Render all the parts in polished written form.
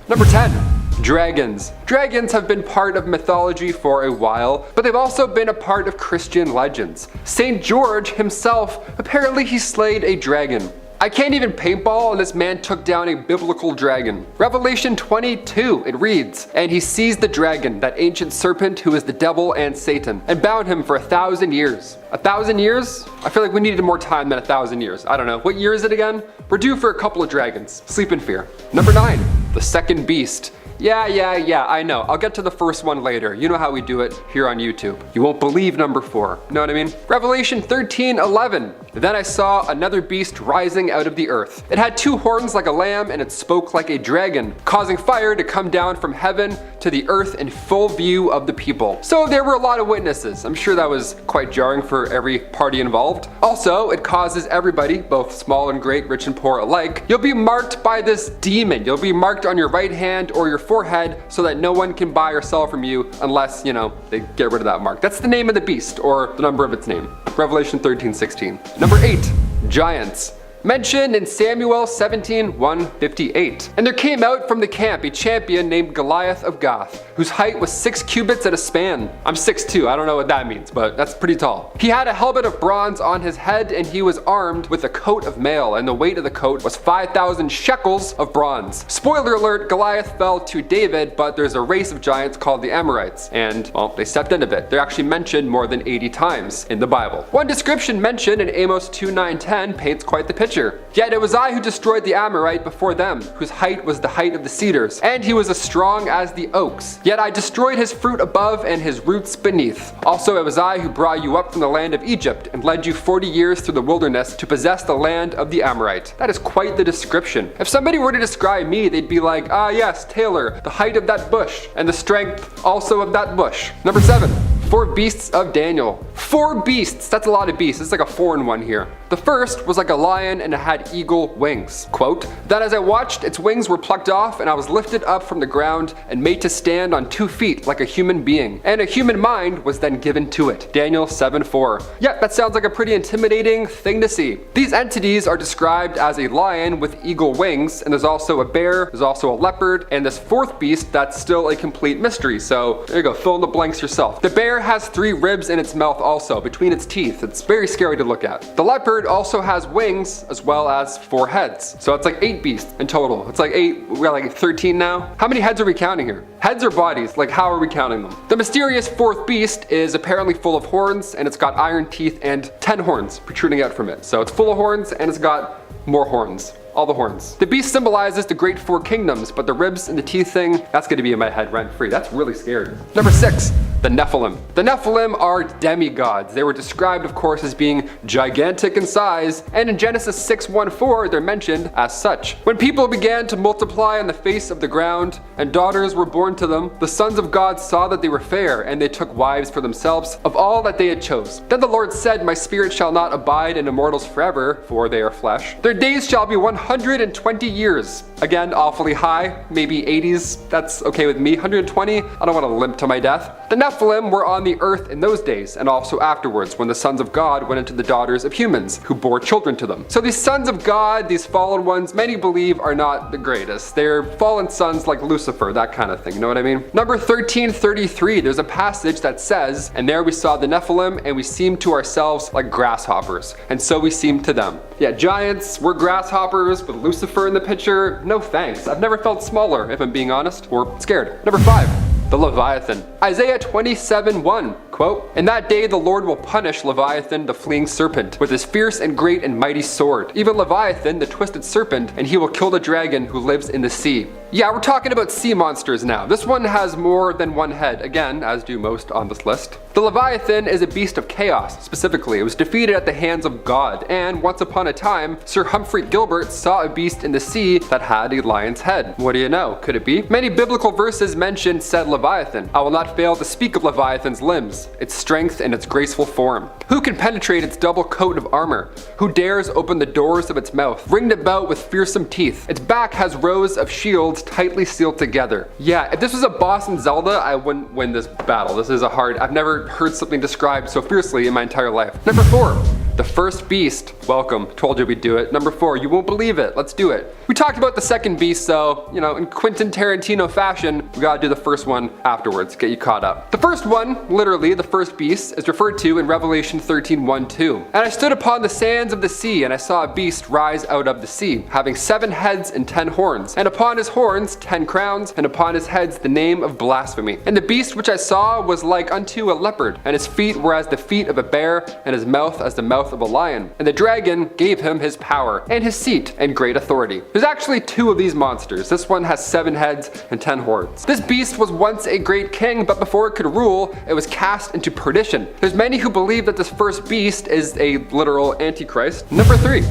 Number 10. Dragons. Dragons have been part of mythology for a while, but they've also been a part of Christian legends. St. George himself, apparently he slayed a dragon. I can't even paintball, and this man took down a biblical dragon. Revelation 22, it reads, "And he seized the dragon, that ancient serpent who is the devil and Satan, and bound him for 1,000 years. 1,000 years? I feel like we needed more time than 1,000 years. I don't know. What year is it again? We're due for a couple of dragons. Sleep in fear. Number 9, the second beast. Yeah, I know. I'll get to the first one later. You know how we do it here on YouTube. You won't believe number 4. Know what I mean? Revelation 13:11. Then I saw another beast rising out of the earth. It had 2 horns like a lamb, and it spoke like a dragon, causing fire to come down from heaven to the earth in full view of the people. So there were a lot of witnesses. I'm sure that was quite jarring for every party involved. Also, it causes everybody, both small and great, rich and poor alike, you'll be marked by this demon. You'll be marked on your right hand or your forehead so that no one can buy or sell from you unless, they get rid of that mark. That's the name of the beast, or the number of its name. Revelation 13:16. Number 8, giants. Mentioned in Samuel 17:158. And there came out from the camp a champion named Goliath of Gath, whose height was 6 cubits and a span. I'm 6'2", I don't know what that means, but that's pretty tall. He had a helmet of bronze on his head, and he was armed with a coat of mail, and the weight of the coat was 5,000 shekels of bronze. Spoiler alert, Goliath fell to David, but there's a race of giants called the Amorites, and, well, they stepped in a bit. They're actually mentioned more than 80 times in the Bible. One description mentioned in Amos 2:9-10 paints quite the picture. Yet it was I who destroyed the Amorite before them, whose height was the height of the cedars, and he was as strong as the oaks. Yet I destroyed his fruit above and his roots beneath. Also it was I who brought you up from the land of Egypt, and led you 40 years through the wilderness to possess the land of the Amorite. That is quite the description. If somebody were to describe me, they'd be like, ah yes, Taylor, the height of that bush, and the strength also of that bush. Number 7. 4 beasts of Daniel. 4 beasts, that's a lot of beasts. It's like a foreign one here. The first was like a lion, and it had eagle wings. Quote, "That as I watched, its wings were plucked off, and I was lifted up from the ground and made to stand on 2 feet like a human being. And a human mind was then given to it." Daniel 7:4. Yeah, that sounds like a pretty intimidating thing to see. These entities are described as a lion with eagle wings, and there's also a bear, there's also a leopard, and this 4th beast that's still a complete mystery. So there you go, fill in the blanks yourself. The bear has 3 ribs in its mouth also, between its teeth. It's very scary to look at. The leopard also has wings as well as 4 heads. So it's like 8 beasts in total. It's like 8, we got like 13 now. How many heads are we counting here? Heads or bodies? Like how are we counting them? The mysterious 4th beast is apparently full of horns, and it's got iron teeth and 10 horns protruding out from it. So it's full of horns, and it's got more horns. All the horns. The beast symbolizes the great 4 kingdoms, but the ribs and the teeth thing, that's gonna be in my head rent free. That's really scary. Number 6, the Nephilim. The Nephilim are demigods. They were described, of course, as being gigantic in size, and in Genesis 6:1-4, they're mentioned as such. When people began to multiply on the face of the ground, and daughters were born to them, the sons of God saw that they were fair, and they took wives for themselves of all that they had chose. Then the Lord said, "My spirit shall not abide in immortals forever, for they are flesh. Their days shall be 120 years. Again, awfully high, maybe 80s, that's okay with me. 120, I don't want to limp to my death. The Nephilim were on the earth in those days, and also afterwards, when the sons of God went into the daughters of humans, who bore children to them. So these sons of God, these fallen ones, many believe are not the greatest. They're fallen sons like Lucifer, that kind of thing, you know what I mean? Number 1333, there's a passage that says, "And there we saw the Nephilim, and we seemed to ourselves like grasshoppers, and so we seemed to them." Yeah, giants, we're grasshoppers, with Lucifer in the picture, no thanks. I've never felt smaller, if I'm being honest, or scared. Number 5. The Leviathan. Isaiah 27:1, quote, "In that day the Lord will punish Leviathan, the fleeing serpent, with his fierce and great and mighty sword, even Leviathan, the twisted serpent, and he will kill the dragon who lives in the sea." Yeah, we're talking about sea monsters now. This one has more than 1 head, again, as do most on this list. The Leviathan is a beast of chaos, specifically. It was defeated at the hands of God, and once upon a time, Sir Humphrey Gilbert saw a beast in the sea that had a lion's head. What do you know? Could it be? Many biblical verses mention said Leviathan. I will not fail to speak of Leviathan's limbs, its strength, and its graceful form. Who can penetrate its double coat of armor? Who dares open the doors of its mouth? Ringed about with fearsome teeth. Its back has rows of shields tightly sealed together. Yeah, if this was a boss in Zelda, I wouldn't win this battle. This is a hard, I've never heard something described so fiercely in my entire life. Number 4. The first beast. Welcome. Told you we'd do it. Number 4. You won't believe it. Let's do it. We talked about the second beast, so, in Quentin Tarantino fashion, we gotta do the first one afterwards, get you caught up. The first one, literally, the first beast, is referred to in Revelation 13:1-2. And I stood upon the sands of the sea, and I saw a beast rise out of the sea, having 7 heads and 10 horns, and upon his horns 10 crowns, and upon his heads the name of blasphemy. And the beast which I saw was like unto a leopard, and his feet were as the feet of a bear, and his mouth as the mouth of a lion. And the dragon gave him his power, and his seat, and great authority. There's actually 2 of these monsters. This one has 7 heads and 10 horns. This beast was once a great king, but before it could rule, it was cast into perdition. There's many who believe that this first beast is a literal antichrist. Number 3.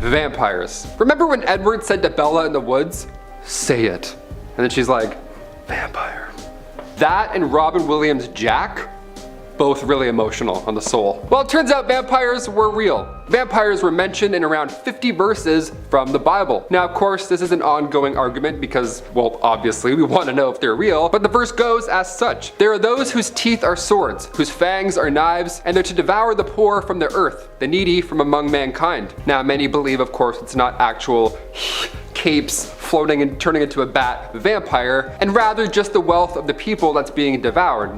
Vampires. Remember when Edward said to Bella in the woods, "Say it." And then she's like, "Vampire." That and Robin Williams' Jack, both really emotional on the soul. Well, it turns out vampires were real. Vampires were mentioned in around 50 verses from the Bible. Now, of course, this is an ongoing argument because, well, obviously we want to know if they're real, but the verse goes as such. There are those whose teeth are swords, whose fangs are knives, and they're to devour the poor from the earth, the needy from among mankind. Now, many believe, of course, it's not actual capes floating and turning into a bat vampire, and rather just the wealth of the people that's being devoured,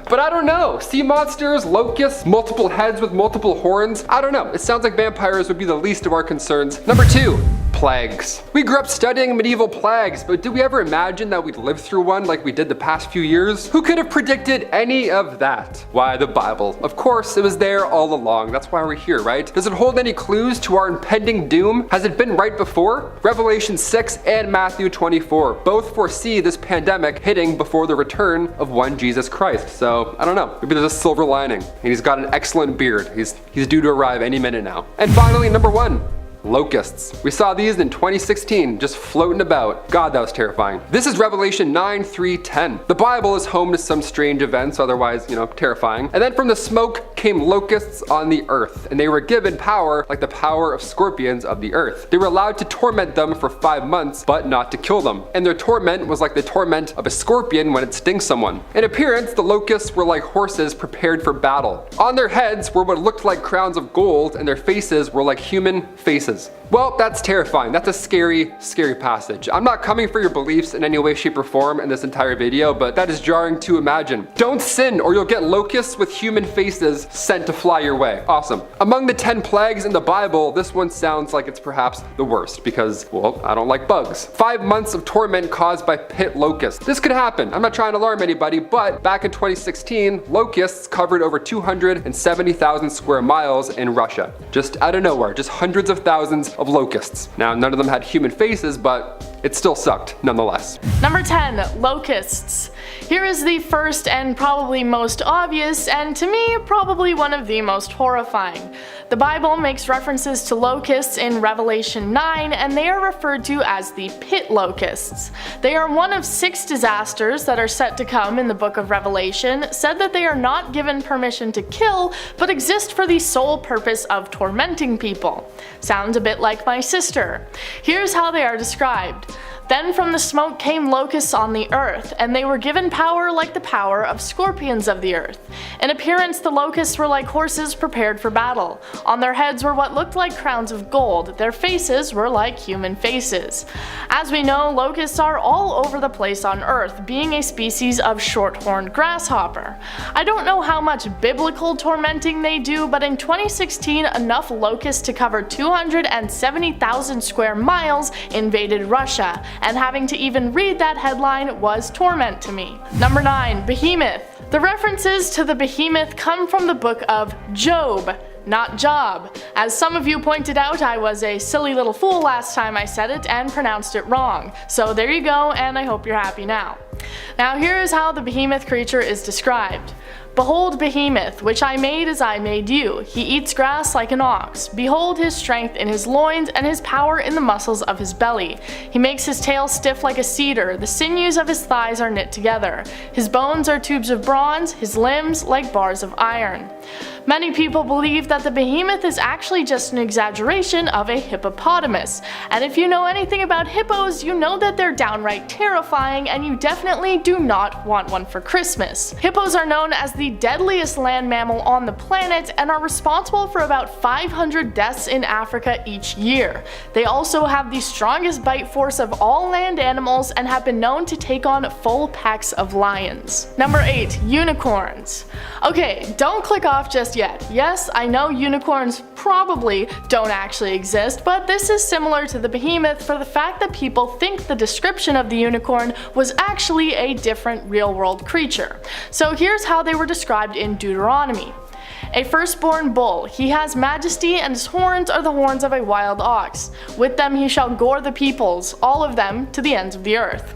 But I don't know. Sea monsters, locusts, multiple heads with multiple horns. I don't know. It sounds like vampires would be the least of our concerns. Number 2. Plagues. We grew up studying medieval plagues, but did we ever imagine that we'd live through one like we did the past few years? Who could have predicted any of that? Why, the Bible. Of course, it was there all along. That's why we're here, right? Does it hold any clues to our impending doom? Has it been right before? Revelation 6 and Matthew 24 both foresee this pandemic hitting before the return of one Jesus Christ. So, I don't know. Maybe there's a silver lining. And he's got an excellent beard. He's due to arrive any minute now. And finally, number 1. Locusts. We saw these in 2016, just floating about. God, that was terrifying. This is Revelation 9:3-10. The Bible is home to some strange events, otherwise, terrifying. And then from the smoke came locusts on the earth, and they were given power like the power of scorpions of the earth. They were allowed to torment them for 5 months, but not to kill them. And their torment was like the torment of a scorpion when it stings someone. In appearance, the locusts were like horses prepared for battle. On their heads were what looked like crowns of gold, and their faces were like human faces. Well, that's terrifying. That's a scary, scary passage. I'm not coming for your beliefs in any way, shape, or form in this entire video, but that is jarring to imagine. Don't sin or you'll get locusts with human faces sent to fly your way. Awesome. Among the 10 plagues in the Bible, this one sounds like it's perhaps the worst because, well, I don't like bugs. 5 months of torment caused by pit locusts. This could happen. I'm not trying to alarm anybody, but back in 2016, locusts covered over 270,000 square miles in Russia. Just out of nowhere, just hundreds of thousands of locusts. Now, none of them had human faces, but it still sucked nonetheless. Number 10, locusts. Here is the first and probably most obvious, and to me, probably one of the most horrifying. The Bible makes references to locusts in Revelation 9, and they are referred to as the pit locusts. They are one of 6 disasters that are set to come in the book of Revelation, said that they are not given permission to kill, but exist for the sole purpose of tormenting people. Sounds a bit like my sister. Here's how they are described. Then from the smoke came locusts on the earth, and they were given power like the power of scorpions of the earth. In appearance, the locusts were like horses prepared for battle. On their heads were what looked like crowns of gold. Their faces were like human faces. As we know, locusts are all over the place on earth, being a species of short-horned grasshopper. I don't know how much biblical tormenting they do, but in 2016, enough locusts to cover 270,000 square miles invaded Russia, and having to even read that headline was torment to me. Number 9, Behemoth. The references to the behemoth come from the book of Job, not Job. As some of you pointed out, I was a silly little fool last time I said it and pronounced it wrong. So there you go, and I hope you're happy now. Now here is how the behemoth creature is described. Behold Behemoth, which I made as I made you. He eats grass like an ox. Behold his strength in his loins, and his power in the muscles of his belly. He makes his tail stiff like a cedar. The sinews of his thighs are knit together. His bones are tubes of bronze, his limbs like bars of iron. Many people believe that the behemoth is actually just an exaggeration of a hippopotamus. And if you know anything about hippos, you know that they're downright terrifying, and you definitely do not want one for Christmas. Hippos are known as the deadliest land mammal on the planet and are responsible for about 500 deaths in Africa each year. They also have the strongest bite force of all land animals and have been known to take on full packs of lions. Number 8. Unicorns. Okay, don't click off just yet. Yes, I know unicorns probably don't actually exist, but this is similar to the behemoth for the fact that people think the description of the unicorn was actually a different real-world creature. So here's how they were described in Deuteronomy. A firstborn bull, he has majesty, and his horns are the horns of a wild ox. With them he shall gore the peoples, all of them, to the ends of the earth.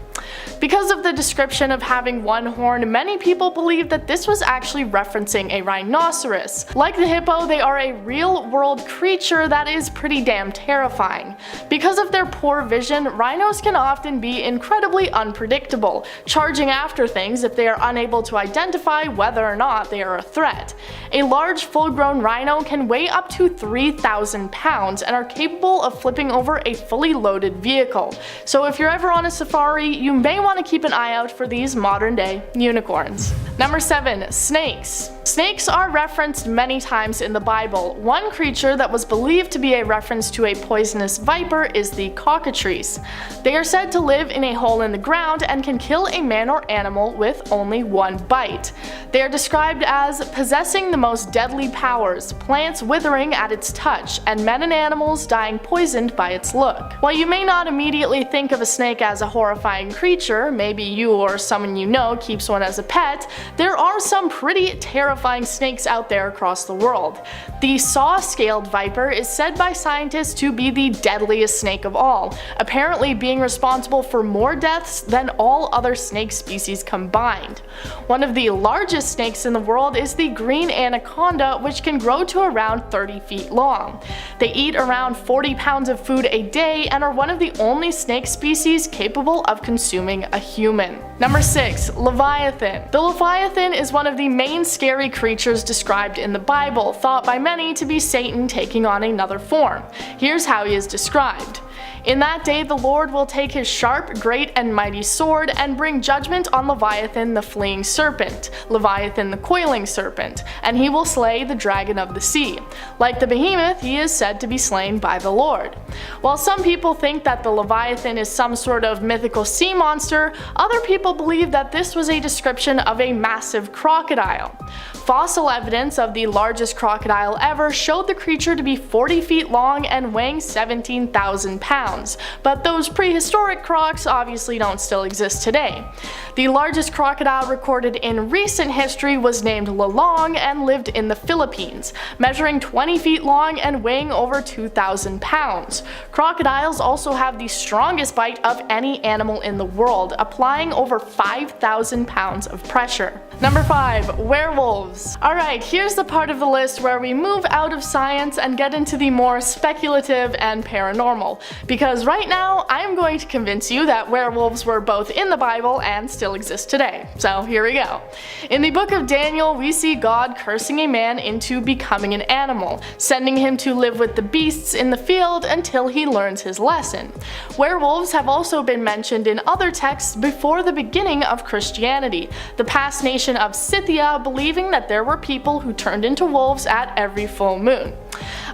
Because of the description of having one horn, many people believe that this was actually referencing a rhinoceros. Like the hippo, they are a real-world creature that is pretty damn terrifying. Because of their poor vision, rhinos can often be incredibly unpredictable, charging after things if they are unable to identify whether or not they are a threat. A large full-grown rhino can weigh up to 3,000 pounds and are capable of flipping over a fully loaded vehicle. So if you're ever on a safari, you may want to keep an eye out for these modern day unicorns. Number 7. Snakes. Snakes are referenced many times in the Bible. One creature that was believed to be a reference to a poisonous viper is the cockatrice. They are said to live in a hole in the ground and can kill a man or animal with only one bite. They are described as possessing the most deadly powers, plants withering at its touch, and men and animals dying poisoned by its look. While you may not immediately think of a snake as a horrifying creature, maybe you or someone you know keeps one as a pet, there are some pretty terrifying snakes out there across the world. The saw-scaled viper is said by scientists to be the deadliest snake of all, apparently being responsible for more deaths than all other snake species combined. One of the largest snakes in the world is the green anaconda, which can grow to around 30 feet long. They eat around 40 pounds of food a day and are one of the only snake species capable of consuming a human. Number 6. Leviathan. The Leviathan is one of the main scary creatures described in the Bible, thought by many to be Satan taking on another form. Here's how he is described. In that day the Lord will take his sharp, great, and mighty sword and bring judgment on Leviathan the fleeing serpent, Leviathan the coiling serpent, and he will slay the dragon of the sea. Like the behemoth, he is said to be slain by the Lord. While some people think that the Leviathan is some sort of mythical sea monster, other people believe that this was a description of a massive crocodile. Fossil evidence of the largest crocodile ever showed the creature to be 40 feet long and weighing 17,000 pounds, but those prehistoric crocs obviously don't still exist today. The largest crocodile recorded in recent history was named Lolong and lived in the Philippines, measuring 20 feet long and weighing over 2,000 pounds. Crocodiles also have the strongest bite of any animal in the world, applying over 5,000 pounds of pressure. Number 5. Werewolves. Alright, here's the part of the list where we move out of science and get into the more speculative and paranormal, because right now I'm going to convince you that werewolves were both in the Bible and still exist today. So here we go. In the book of Daniel, we see God cursing a man into becoming an animal, sending him to live with the beasts in the field until he learns his lesson. Werewolves have also been mentioned in other texts before the beginning of Christianity, the past nation of Scythia believing that there were people who turned into wolves at every full moon.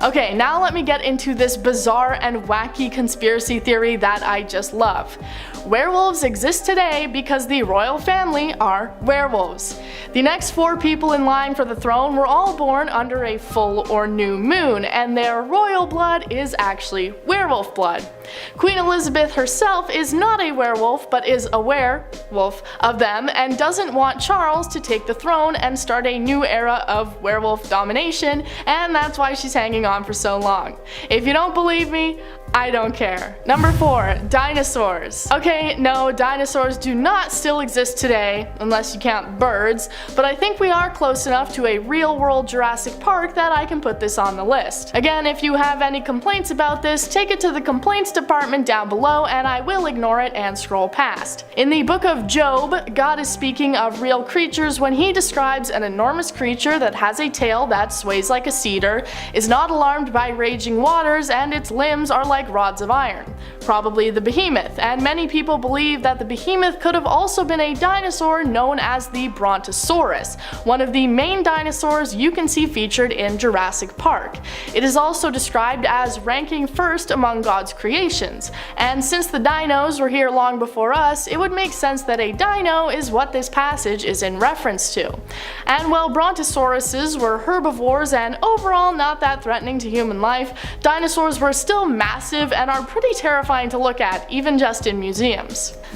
Okay, now let me get into this bizarre and wacky conspiracy theory that I just love. Werewolves exist today because the royal family are werewolves. The next 4 people in line for the throne were all born under a full or new moon, and their royal blood is actually werewolf blood. Queen Elizabeth herself is not a werewolf, but is a werewolf of them and doesn't want Charles to take the throne and start a new era of werewolf domination, and that's why she's hanging on for so long. If you don't believe me, I don't care. Number 4. Dinosaurs. Okay, no, dinosaurs do not still exist today, unless you count birds, but I think we are close enough to a real-world Jurassic Park that I can put this on the list. Again, if you have any complaints about this, take it to the complaints department down below and I will ignore it and scroll past. In the book of Job, God is speaking of real creatures when he describes an enormous creature that has a tail that sways like a cedar, is not alarmed by raging waters, and its limbs are like rods of iron. Probably the behemoth, and many people people believe that the behemoth could have also been a dinosaur known as the Brontosaurus, one of the main dinosaurs you can see featured in Jurassic Park. It is also described as ranking first among God's creations, and since the dinos were here long before us, it would make sense that a dino is what this passage is in reference to. And while Brontosauruses were herbivores and overall not that threatening to human life, dinosaurs were still massive and are pretty terrifying to look at, even just in museums.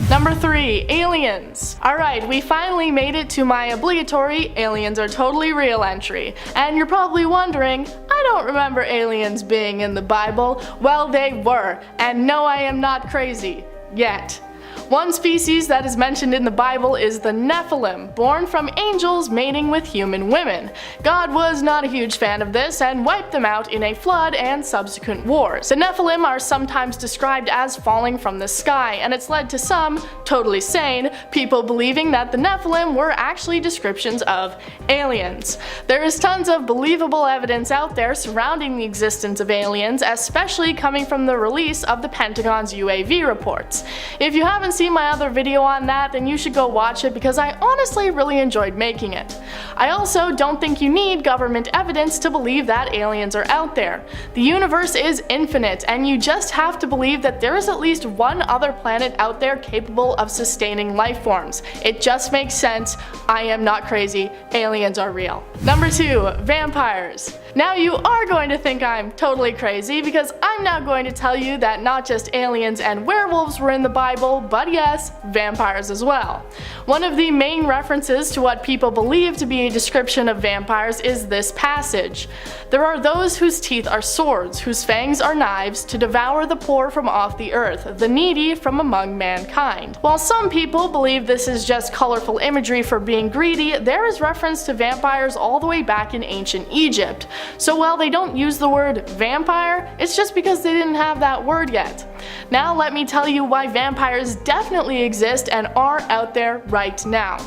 Number 3. Aliens. Alright, we finally made it to my obligatory aliens are totally real entry. And you're probably wondering, I don't remember aliens being in the Bible. Well, they were. And no, I am not crazy. Yet. One species that is mentioned in the Bible is the Nephilim, born from angels mating with human women. God was not a huge fan of this and wiped them out in a flood and subsequent wars. The Nephilim are sometimes described as falling from the sky, and it's led to some, totally sane, people believing that the Nephilim were actually descriptions of aliens. There is tons of believable evidence out there surrounding the existence of aliens, especially coming from the release of the Pentagon's UAV reports. If you haven't seen my other video on that, then you should go watch it because I honestly really enjoyed making it. I also don't think you need government evidence to believe that aliens are out there. The universe is infinite, and you just have to believe that there is at least one other planet out there capable of sustaining life forms. It just makes sense. I am not crazy. Aliens are real. Number 2. Vampires. Now you are going to think I'm totally crazy because I'm now going to tell you that not just aliens and werewolves were in the Bible, but yes, vampires as well. One of the main references to what people believe to be a description of vampires is this passage. There are those whose teeth are swords, whose fangs are knives, to devour the poor from off the earth, the needy from among mankind. While some people believe this is just colorful imagery for being greedy, there is reference to vampires all the way back in ancient Egypt. So while they don't use the word vampire, it's just because they didn't have that word yet. Now let me tell you why vampires definitely exist and are out there right now.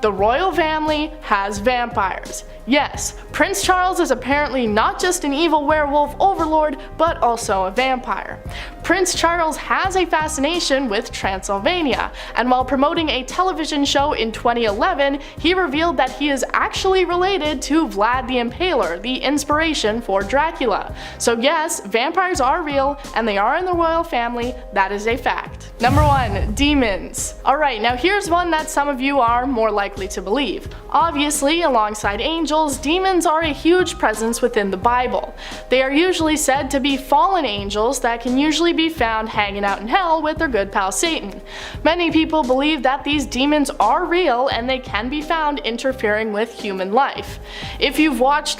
The royal family has vampires. Yes, Prince Charles is apparently not just an evil werewolf overlord, but also a vampire. Prince Charles has a fascination with Transylvania, and while promoting a television show in 2011, he revealed that he is actually related to Vlad the Impaler, the inspiration for Dracula. So yes, vampires are real, and they are in the royal family, that is a fact. Number 1. Demons. Alright, now here's one that some of you are more likely to believe. Obviously, alongside angels, demons are a huge presence within the Bible. They are usually said to be fallen angels that can usually be found hanging out in hell with their good pal Satan. Many people believe that these demons are real and they can be found interfering with human life. If you've watched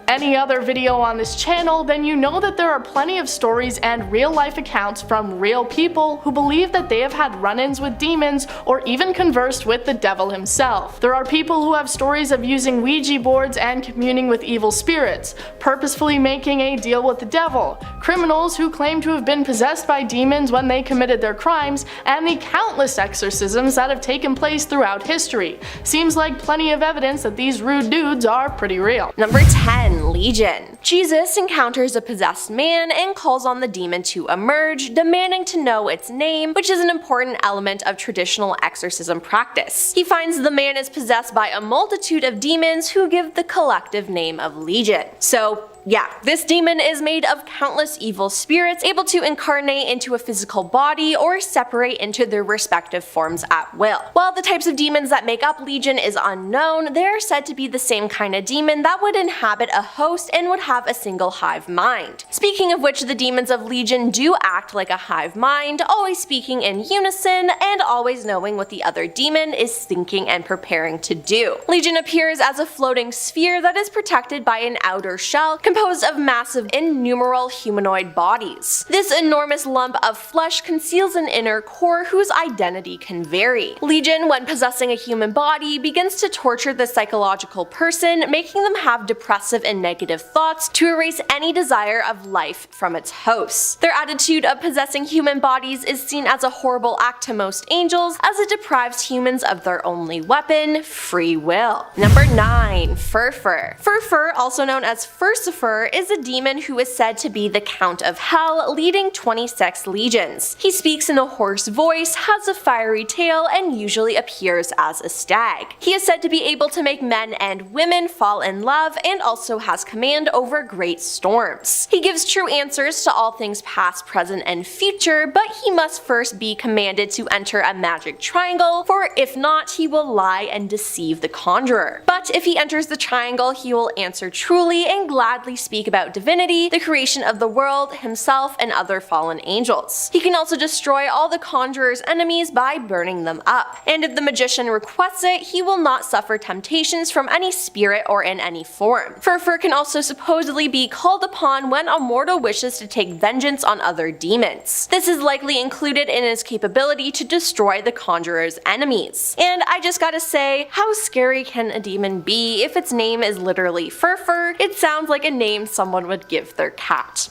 any other video on this channel, then you know that there are plenty of stories and real life accounts from real people who believe that they have had run-ins with demons or even conversed with the devil himself. There are people who have stories of using Ouija boards and communing with evil spirits, purposefully making a deal with the devil, criminals who claim to have been possessed by demons when they committed their crimes, and the countless exorcisms that have taken place throughout history. Seems like plenty of evidence that these rude dudes are pretty real. Number 10. Legion. Jesus encounters a possessed man and calls on the demon to emerge, demanding to know its name, which is an important element of traditional exorcism practice. He finds the man is possessed by a multitude of demons who give the collective name of Legion. So yeah, this demon is made of countless evil spirits able to incarnate into a physical body or separate into their respective forms at will. While the types of demons that make up Legion is unknown, they are said to be the same kind of demon that would inhabit a host and would have a single hive mind. Speaking of which, the demons of Legion do act like a hive mind, always speaking in unison and always knowing what the other demon is thinking and preparing to do. Legion appears as a floating sphere that is protected by an outer shell composed of massive innumerable humanoid bodies. This enormous lump of flesh conceals an inner core whose identity can vary. Legion, when possessing a human body, begins to torture the psychological person, making them have depressive and negative thoughts to erase any desire of life from its hosts. Their attitude of possessing human bodies is seen as a horrible act to most angels, as it deprives humans of their only weapon, free will. Number 9. Furfur. Furfur, also known as Furcifer, Lucifer is a demon who is said to be the Count of Hell, leading 26 legions. He speaks in a hoarse voice, has a fiery tail, and usually appears as a stag. He is said to be able to make men and women fall in love, and also has command over great storms. He gives true answers to all things past, present, and future, but he must first be commanded to enter a magic triangle, for if not, he will lie and deceive the conjurer. But if he enters the triangle, he will answer truly and gladly speak about divinity, the creation of the world, himself, and other fallen angels. He can also destroy all the conjurer's enemies by burning them up. And if the magician requests it, he will not suffer temptations from any spirit or in any form. Furfur can also supposedly be called upon when a mortal wishes to take vengeance on other demons. This is likely included in his capability to destroy the conjurer's enemies. And I just gotta say, how scary can a demon be if its name is literally Furfur? It sounds like a name someone would give their cat.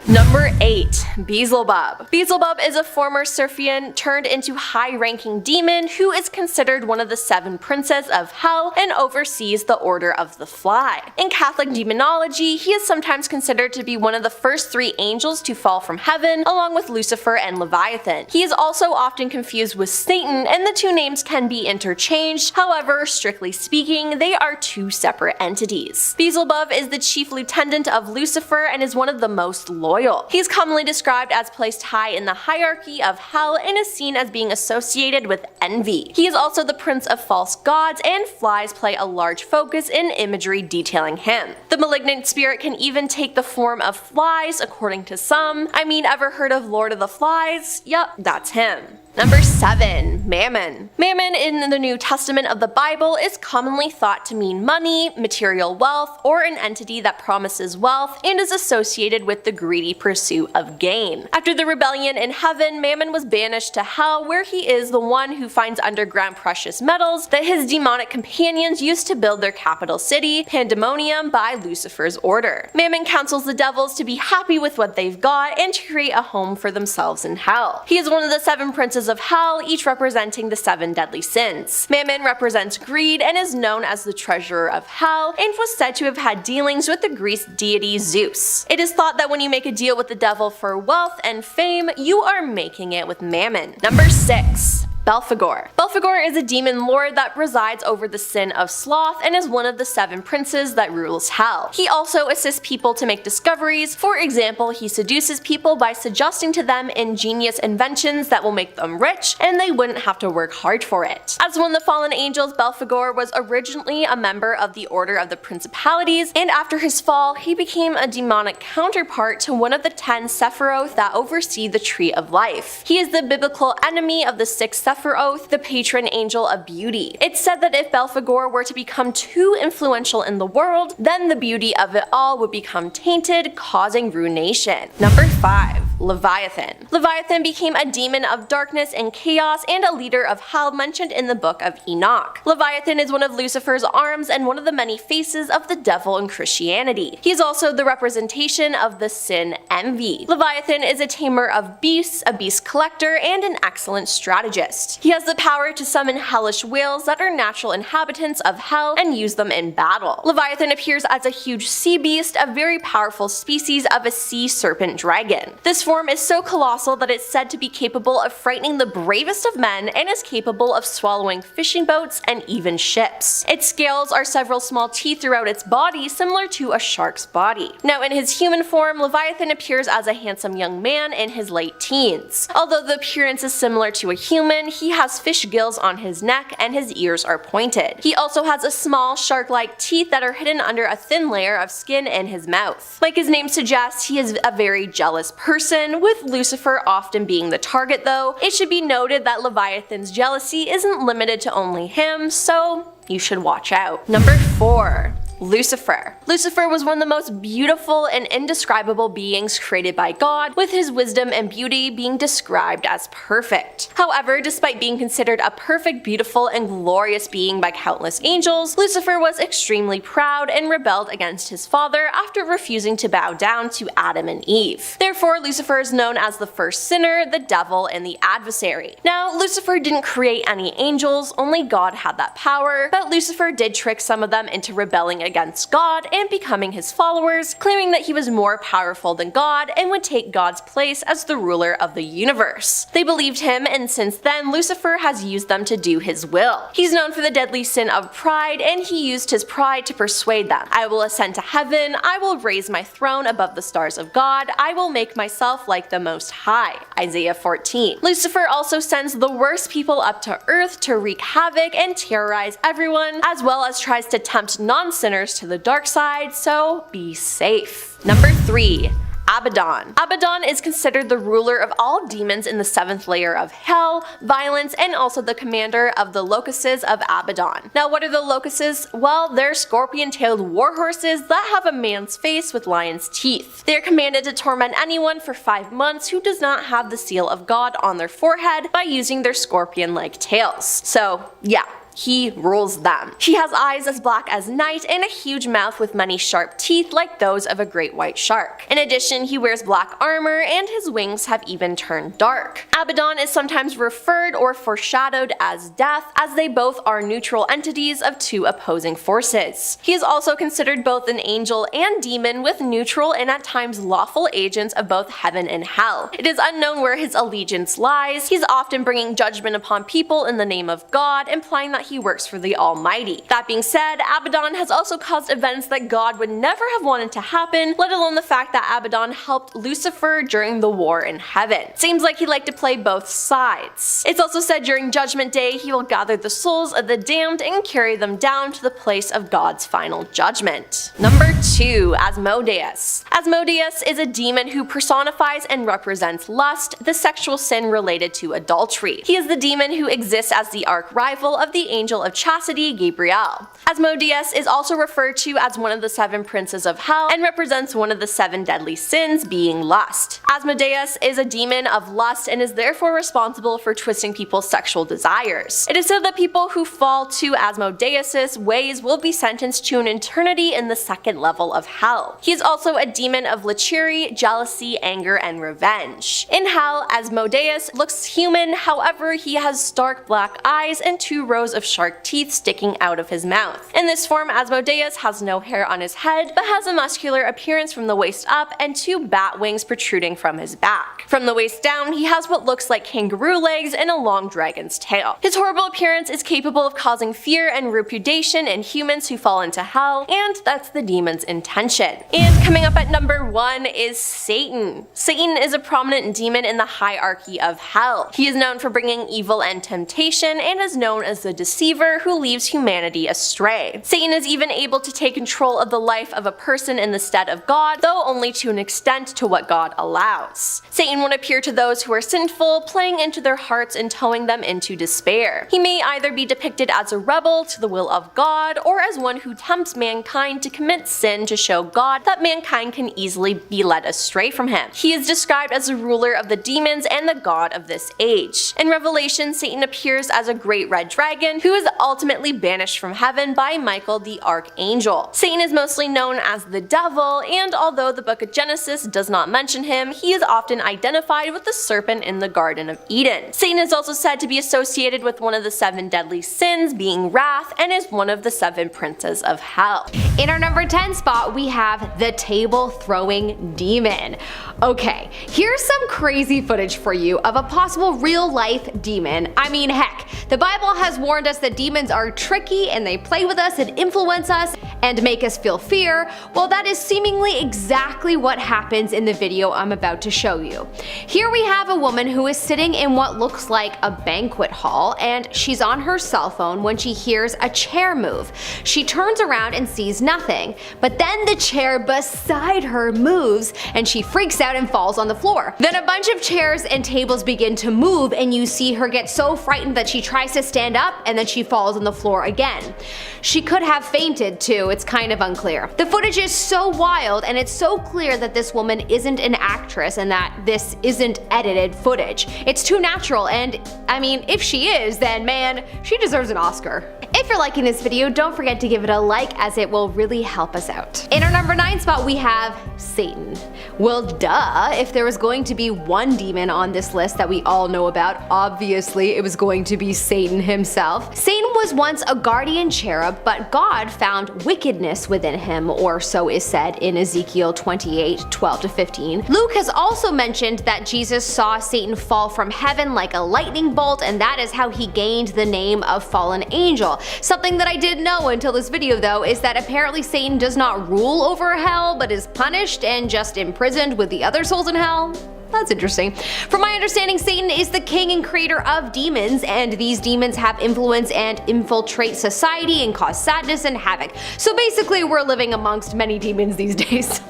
Number 8. Beelzebub. Beelzebub is a former Seraphian turned into high-ranking demon who is considered one of the 7 princes of hell and oversees the Order of the Fly. In Catholic demonology, he is sometimes considered to be one of the first 3 angels to fall from heaven, along with Lucifer and Leviathan. He is also often confused with Satan, and the 2 names can be interchanged. However, strictly speaking, they are 2 separate entities. Beelzebub is the chief lieutenant of Lucifer and is one of the most loyal. He is commonly described as placed high in the hierarchy of hell and is seen as being associated with envy. He is also the prince of false gods, and flies play a large focus in imagery detailing him. The malignant spirit can even take the form of flies, according to some. I mean, ever heard of Lord of the Flies? Yup, that's him. Number 7. Mammon. Mammon in the New Testament of the Bible is commonly thought to mean money, material wealth, or an entity that promises wealth and is associated with the greedy pursuit of gain. After the rebellion in heaven, Mammon was banished to hell, where he is the one who finds underground precious metals that his demonic companions used to build their capital city, Pandemonium, by Lucifer's order. Mammon counsels the devils to be happy with what they've got and to create a home for themselves in hell. He is one of the 7 princes of hell, each representing the 7 deadly sins. Mammon represents greed and is known as the treasurer of hell, and was said to have had dealings with the Greek deity Zeus. It is thought that when you make a deal with the devil for wealth and fame, you are making it with Mammon. Number 6. Belphegor. Belphegor is a demon lord that resides over the sin of sloth and is one of the 7 princes that rules hell. He also assists people to make discoveries. For example, he seduces people by suggesting to them ingenious inventions that will make them rich, and they wouldn't have to work hard for it. As one of the fallen angels, Belphegor was originally a member of the Order of the Principalities, and after his fall, he became a demonic counterpart to one of the 10 Sephiroth that oversee the Tree of Life. He is the biblical enemy of the 6 Sephiroth, the patron angel of beauty. It's said that if Belphegor were to become too influential in the world, then the beauty of it all would become tainted, causing ruination. Number 5. Leviathan. Leviathan became a demon of darkness and chaos and a leader of hell mentioned in the book of Enoch. Leviathan is one of Lucifer's arms and one of the many faces of the devil in Christianity. He is also the representation of the sin envy. Leviathan is a tamer of beasts, a beast collector, and an excellent strategist. He has the power to summon hellish whales that are natural inhabitants of hell and use them in battle. Leviathan appears as a huge sea beast, a very powerful species of a sea serpent dragon. This form is so colossal that it's said to be capable of frightening the bravest of men and is capable of swallowing fishing boats and even ships. Its scales are several small teeth throughout its body, similar to a shark's body. Now, in his human form, Leviathan appears as a handsome young man in his late teens. Although the appearance is similar to a human, he has fish gills on his neck and his ears are pointed. He also has a small shark-like teeth that are hidden under a thin layer of skin in his mouth. Like his name suggests, he is a very jealous person, with Lucifer often being the target though. It should be noted that Leviathan's jealousy isn't limited to only him, so you should watch out. Number 4. Lucifer. Lucifer was one of the most beautiful and indescribable beings created by God, with his wisdom and beauty being described as perfect. However, despite being considered a perfect, beautiful, and glorious being by countless angels, Lucifer was extremely proud and rebelled against his father after refusing to bow down to Adam and Eve. Therefore, Lucifer is known as the first sinner, the devil, and the adversary. Now, Lucifer didn't create any angels, only God had that power, but Lucifer did trick some of them into rebelling against God and becoming his followers, claiming that he was more powerful than God and would take God's place as the ruler of the universe. They believed him, and since then Lucifer has used them to do his will. He's known for the deadly sin of pride, and he used his pride to persuade them. I will ascend to heaven, I will raise my throne above the stars of God, I will make myself like the Most High. Isaiah 14. Lucifer also sends the worst people up to earth to wreak havoc and terrorize everyone, as well as tries to tempt non-sinners to the dark side, so be safe. Number 3. Abaddon. Abaddon is considered the ruler of all demons in the 7th layer of hell, violence, and also the commander of the locusts of Abaddon. Now, what are the locusts? Well, they're scorpion-tailed warhorses that have a man's face with lion's teeth. They are commanded to torment anyone for 5 months who does not have the seal of God on their forehead by using their scorpion-like tails. So, yeah. He rules them. He has eyes as black as night and a huge mouth with many sharp teeth like those of a great white shark. In addition, he wears black armor and his wings have even turned dark. Abaddon is sometimes referred or foreshadowed as death, as they both are neutral entities of two opposing forces. He is also considered both an angel and demon, with neutral and at times lawful agents of both heaven and hell. It is unknown where his allegiance lies. He's often bringing judgment upon people in the name of God, implying that he works for the Almighty. That being said, Abaddon has also caused events that God would never have wanted to happen, let alone the fact that Abaddon helped Lucifer during the war in heaven. Seems like he liked to play both sides. It's also said during Judgment Day he will gather the souls of the damned and carry them down to the place of God's final judgment. Number 2. Asmodeus. Asmodeus is a demon who personifies and represents lust, the sexual sin related to adultery. He is the demon who exists as the arch-rival of the angel of chastity, Gabriel. Asmodeus is also referred to as one of the 7 princes of hell and represents one of the 7 deadly sins, being lust. Asmodeus is a demon of lust and is therefore responsible for twisting people's sexual desires. It is said that people who fall to Asmodeus' ways will be sentenced to an eternity in the 2nd level of hell. He is also a demon of lechery, jealousy, anger, and revenge. In hell, Asmodeus looks human, however he has stark black eyes and 2 rows of shark teeth sticking out of his mouth. In this form, Asmodeus has no hair on his head, but has a muscular appearance from the waist up and 2 bat wings protruding from his back. From the waist down, he has what looks like kangaroo legs and a long dragon's tail. His horrible appearance is capable of causing fear and repudiation in humans who fall into hell, and that's the demon's intention. And coming up at number 1 is Satan. Satan is a prominent demon in the hierarchy of hell. He is known for bringing evil and temptation, and is known as the deceiver who leads humanity astray. Satan is even able to take control of the life of a person in the stead of God, though only to an extent to what God allows. Satan would appear to those who are sinful, playing into their hearts and towing them into despair. He may either be depicted as a rebel to the will of God, or as one who tempts mankind to commit sin to show God that mankind can easily be led astray from him. He is described as the ruler of the demons and the god of this age. In Revelation, Satan appears as a great red dragon who is ultimately banished from heaven by Michael the archangel. Satan is mostly known as the devil, and although the book of Genesis does not mention him, he is often identified with the serpent in the Garden of Eden. Satan is also said to be associated with one of the 7 deadly sins, being wrath, and is one of the 7 princes of hell. In our number 10 spot, we have the table throwing demon. Okay, here's some crazy footage for you of a possible real life demon. I mean, heck, the Bible has warned us that demons are tricky and they play with us and influence us and make us feel fear. Well, that is seemingly exactly what happens in the video I'm about to show you. Here we have a woman who is sitting in what looks like a banquet hall, and she's on her cell phone when she hears a chair move. She turns around and sees nothing, but then the chair beside her moves and she freaks out and falls on the floor. Then a bunch of chairs and tables begin to move, and you see her get so frightened that she tries to stand up and then she falls on the floor again. She could have fainted too, it's kind of unclear. The footage is so wild, and it's so clear that this woman isn't an actress and that this isn't edited footage. It's too natural, and I mean, if she is, then man, she deserves an Oscar. If you're liking this video, don't forget to give it a like, as it will really help us out. In our number 9 spot, we have Satan. Well, duh, if there was going to be one demon on this list that we all know about, obviously it was going to be Satan himself. himself. Satan was once a guardian cherub, but God found wickedness within him, or so is said in Ezekiel 28:12-15. Luke has also mentioned that Jesus saw Satan fall from heaven like a lightning bolt, and that is how he gained the name of fallen angel. Something that I didn't know until this video though is that apparently Satan does not rule over hell, but is punished and just imprisoned with the other souls in hell. That's interesting. From my understanding, Satan is the king and creator of demons, and these demons have influence and infiltrate society and cause sadness and havoc. So basically, we're living amongst many demons these days.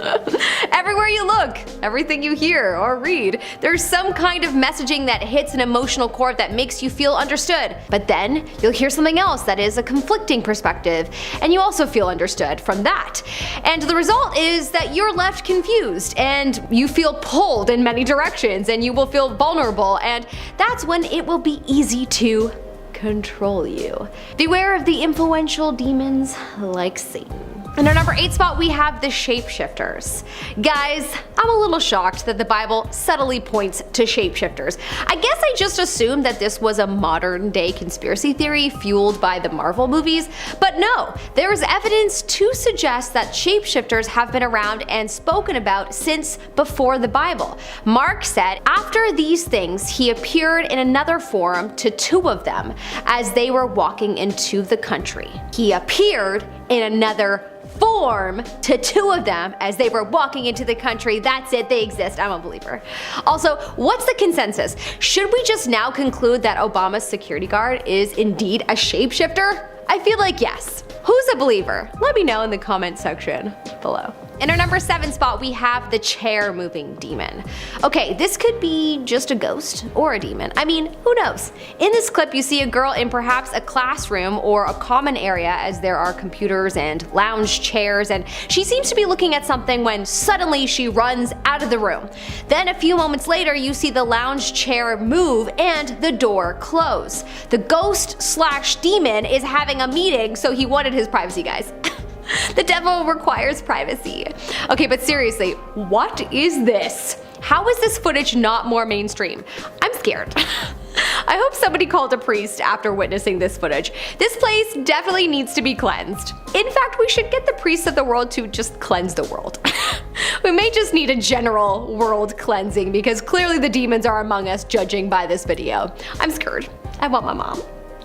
Everywhere you look, everything you hear or read, there's some kind of messaging that hits an emotional chord that makes you feel understood. But then you'll hear something else that is a conflicting perspective, and you also feel understood from that. And the result is that you're left confused, and you feel pulled in many directions, and you will feel vulnerable, and that's when it will be easy to control you. Beware of the influential demons like Satan. In our number 8 spot, we have the shapeshifters. Guys, I'm a little shocked that the Bible subtly points to shapeshifters. I guess I just assumed that this was a modern day conspiracy theory fueled by the Marvel movies, but no, there is evidence to suggest that shapeshifters have been around and spoken about since before the Bible. Mark said, after these things, he appeared in another form to 2 of them as they were walking into the country. He appeared in another form to 2 of them as they were walking into the country. That's it, they exist. I'm a believer. Also, what's the consensus? Should we just now conclude that Obama's security guard is indeed a shapeshifter? I feel like yes. Who's a believer? Let me know in the comment section below. In our number 7 spot, we have the chair moving demon. Okay, this could be just a ghost or a demon. I mean, who knows? In this clip, you see a girl in perhaps a classroom or a common area as there are computers and lounge chairs, and she seems to be looking at something when suddenly she runs out of the room. Then a few moments later, you see the lounge chair move and the door close. The ghost/demon is having a meeting, so he wanted his privacy, guys. The devil requires privacy. Okay, but seriously, what is this? How is this footage not more mainstream? I'm scared. I hope somebody called a priest after witnessing this footage. This place definitely needs to be cleansed. In fact, we should get the priests of the world to just cleanse the world. We may just need a general world cleansing because clearly the demons are among us judging by this video. I'm scared. I want my mom.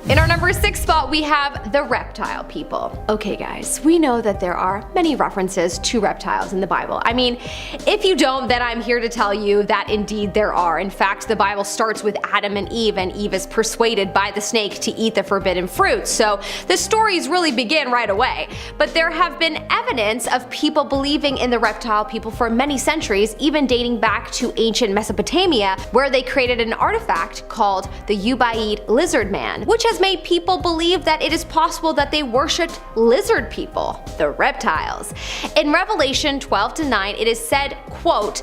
In our number 6 spot, we have the reptile people. Okay guys, we know that there are many references to reptiles in the Bible. I mean, if you don't, then I'm here to tell you that indeed there are. In fact, the Bible starts with Adam and Eve is persuaded by the snake to eat the forbidden fruit. So the stories really begin right away. But there have been evidence of people believing in the reptile people for many centuries, even dating back to ancient Mesopotamia, where they created an artifact called the Ubaid lizard man, which has made people believe that it is possible that they worshipped lizard people, the reptiles. In Revelation 12:9, it is said, quote,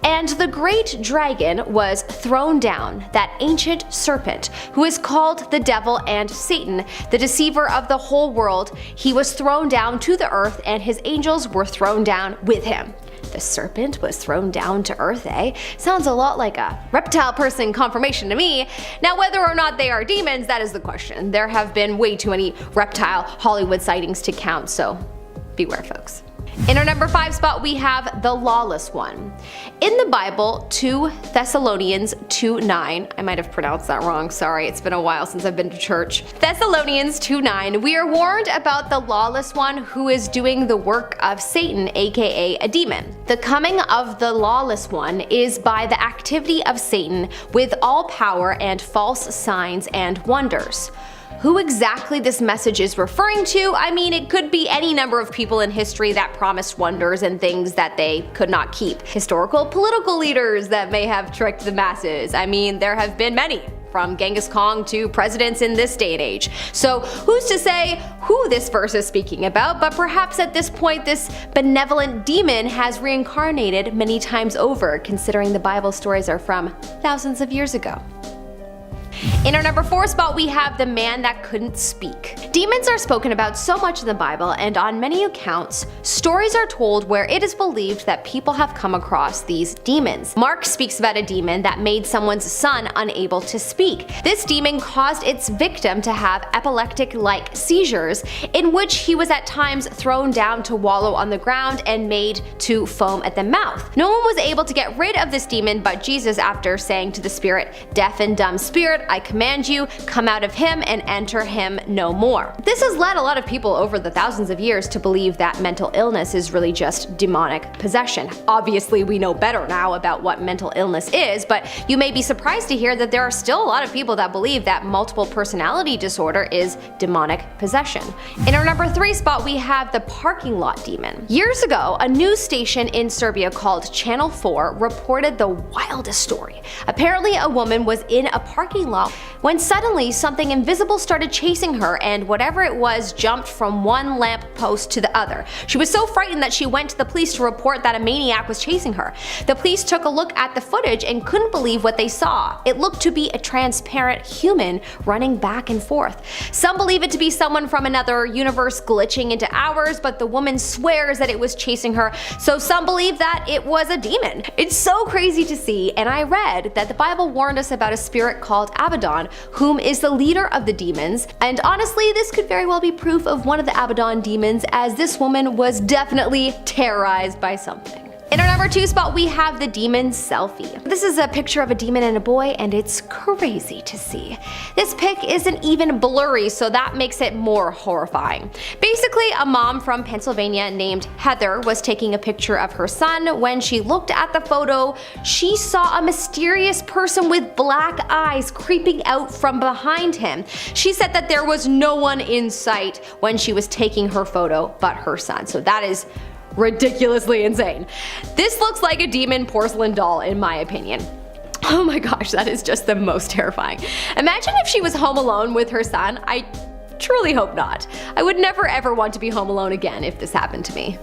"And the great dragon was thrown down, that ancient serpent, who is called the devil and Satan, the deceiver of the whole world. He was thrown down to the earth, and his angels were thrown down with him." The serpent was thrown down to earth, eh? Sounds a lot like a reptile person confirmation to me. Now, whether or not they are demons, that is the question. There have been way too many reptile Hollywood sightings to count, so beware, folks. In our number 5 spot, we have the lawless one. In the Bible, 2 Thessalonians 2:9, I might have pronounced that wrong, sorry, it's been a while since I've been to church. Thessalonians 2:9, we are warned about the lawless one who is doing the work of Satan, aka a demon. The coming of the lawless one is by the activity of Satan with all power and false signs and wonders. Who exactly this message is referring to? I mean, it could be any number of people in history that promised wonders and things that they could not keep. Historical political leaders that may have tricked the masses. I mean, there have been many, from Genghis Khan to presidents in this day and age. So who's to say who this verse is speaking about, but perhaps at this point this benevolent demon has reincarnated many times over, considering the Bible stories are from thousands of years ago. In our number 4 spot, we have the man that couldn't speak. Demons are spoken about so much in the Bible, and on many accounts, stories are told where it is believed that people have come across these demons. Mark speaks about a demon that made someone's son unable to speak. This demon caused its victim to have epileptic-like seizures, in which he was at times thrown down to wallow on the ground and made to foam at the mouth. No one was able to get rid of this demon but Jesus, after saying to the spirit, "Deaf and dumb spirit, I command you, come out of him and enter him no more." This has led a lot of people over the thousands of years to believe that mental illness is really just demonic possession. Obviously, we know better now about what mental illness is, but you may be surprised to hear that there are still a lot of people that believe that multiple personality disorder is demonic possession. In our number 3 spot, we have the parking lot demon. Years ago, a news station in Serbia called Channel 4 reported the wildest story. Apparently, a woman was in a parking lot when suddenly something invisible started chasing her, and whatever it was jumped from one lamp post to the other. She was so frightened that she went to the police to report that a maniac was chasing her. The police took a look at the footage and couldn't believe what they saw. It looked to be a transparent human running back and forth. Some believe it to be someone from another universe glitching into ours, but the woman swears that it was chasing her, so some believe that it was a demon. It's so crazy to see, and I read that the Bible warned us about a spirit called Abaddon, whom is the leader of the demons, and honestly, this could very well be proof of one of the Abaddon demons, as this woman was definitely terrorized by something. In our number 2 spot, we have the demon selfie. This is a picture of a demon and a boy, and it's crazy to see. This pic isn't even blurry, so that makes it more horrifying. Basically, a mom from Pennsylvania named Heather was taking a picture of her son. When she looked at the photo, she saw a mysterious person with black eyes creeping out from behind him. She said that there was no one in sight when she was taking her photo but her son. So that is ridiculously insane. This looks like a demon porcelain doll, in my opinion. Oh my gosh, that is just the most terrifying. Imagine if she was home alone with her son. I truly hope not. I would never ever want to be home alone again if this happened to me.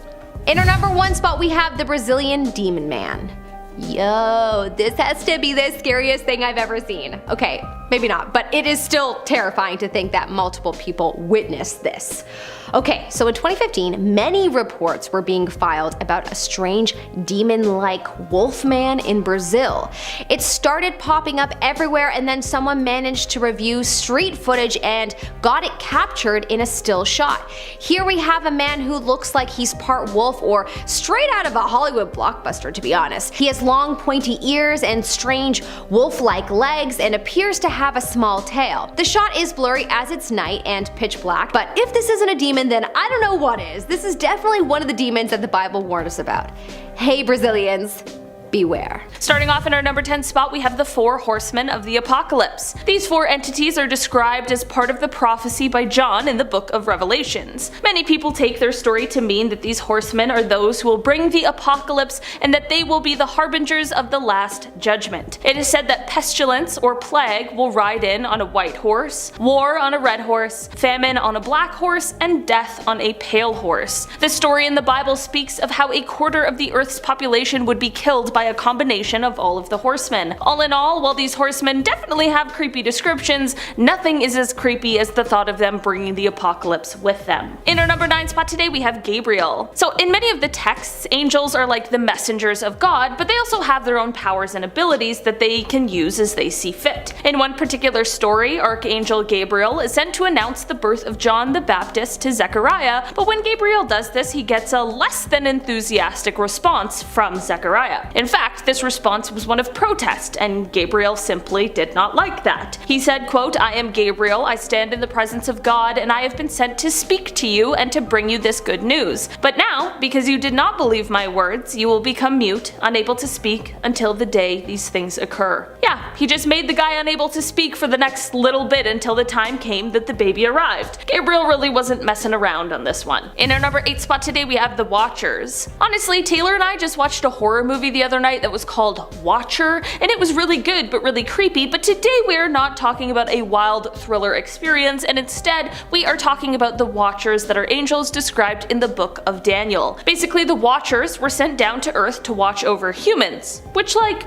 In our number 1 spot, we have the Brazilian Demon Man. Yo, this has to be the scariest thing I've ever seen. Okay, maybe not, but it is still terrifying to think that multiple people witnessed this. Okay, so in 2015, many reports were being filed about a strange demon-like wolf man in Brazil. It started popping up everywhere, and then someone managed to review street footage and got it captured in a still shot. Here we have a man who looks like he's part wolf or straight out of a Hollywood blockbuster, to be honest. He has long pointy ears and strange wolf-like legs and appears to have a small tail. The shot is blurry as it's night and pitch black, but if this isn't a demon, then I don't know what is. This is definitely one of the demons that the Bible warned us about. Hey Brazilians, beware. Starting off in our number 10 spot, we have the 4 horsemen of the apocalypse. These 4 entities are described as part of the prophecy by John in the book of Revelations. Many people take their story to mean that these horsemen are those who will bring the apocalypse and that they will be the harbingers of the last judgment. It is said that pestilence or plague will ride in on a white horse, war on a red horse, famine on a black horse, and death on a pale horse. The story in the Bible speaks of how a quarter of the earth's population would be killed by a combination of all of the horsemen. All in all, while these horsemen definitely have creepy descriptions, nothing is as creepy as the thought of them bringing the apocalypse with them. In our number 9 spot today, we have Gabriel. So in many of the texts, angels are like the messengers of God, but they also have their own powers and abilities that they can use as they see fit. In one particular story, Archangel Gabriel is sent to announce the birth of John the Baptist to Zechariah, but when Gabriel does this, he gets a less than enthusiastic response from Zechariah. In fact, this response was one of protest, and Gabriel simply did not like that. He said, quote, "I am Gabriel, I stand in the presence of God, and I have been sent to speak to you and to bring you this good news. But now, because you did not believe my words, you will become mute, unable to speak, until the day these things occur." Yeah, he just made the guy unable to speak for the next little bit until the time came that the baby arrived. Gabriel really wasn't messing around on this one. In our number 8 spot today, we have the Watchers. Honestly, Taylor and I just watched a horror movie the other night that was called Watcher, and it was really good but really creepy, but today we are not talking about a wild thriller experience, and instead we are talking about the Watchers that are angels described in the book of Daniel. Basically, the Watchers were sent down to Earth to watch over humans, which, like,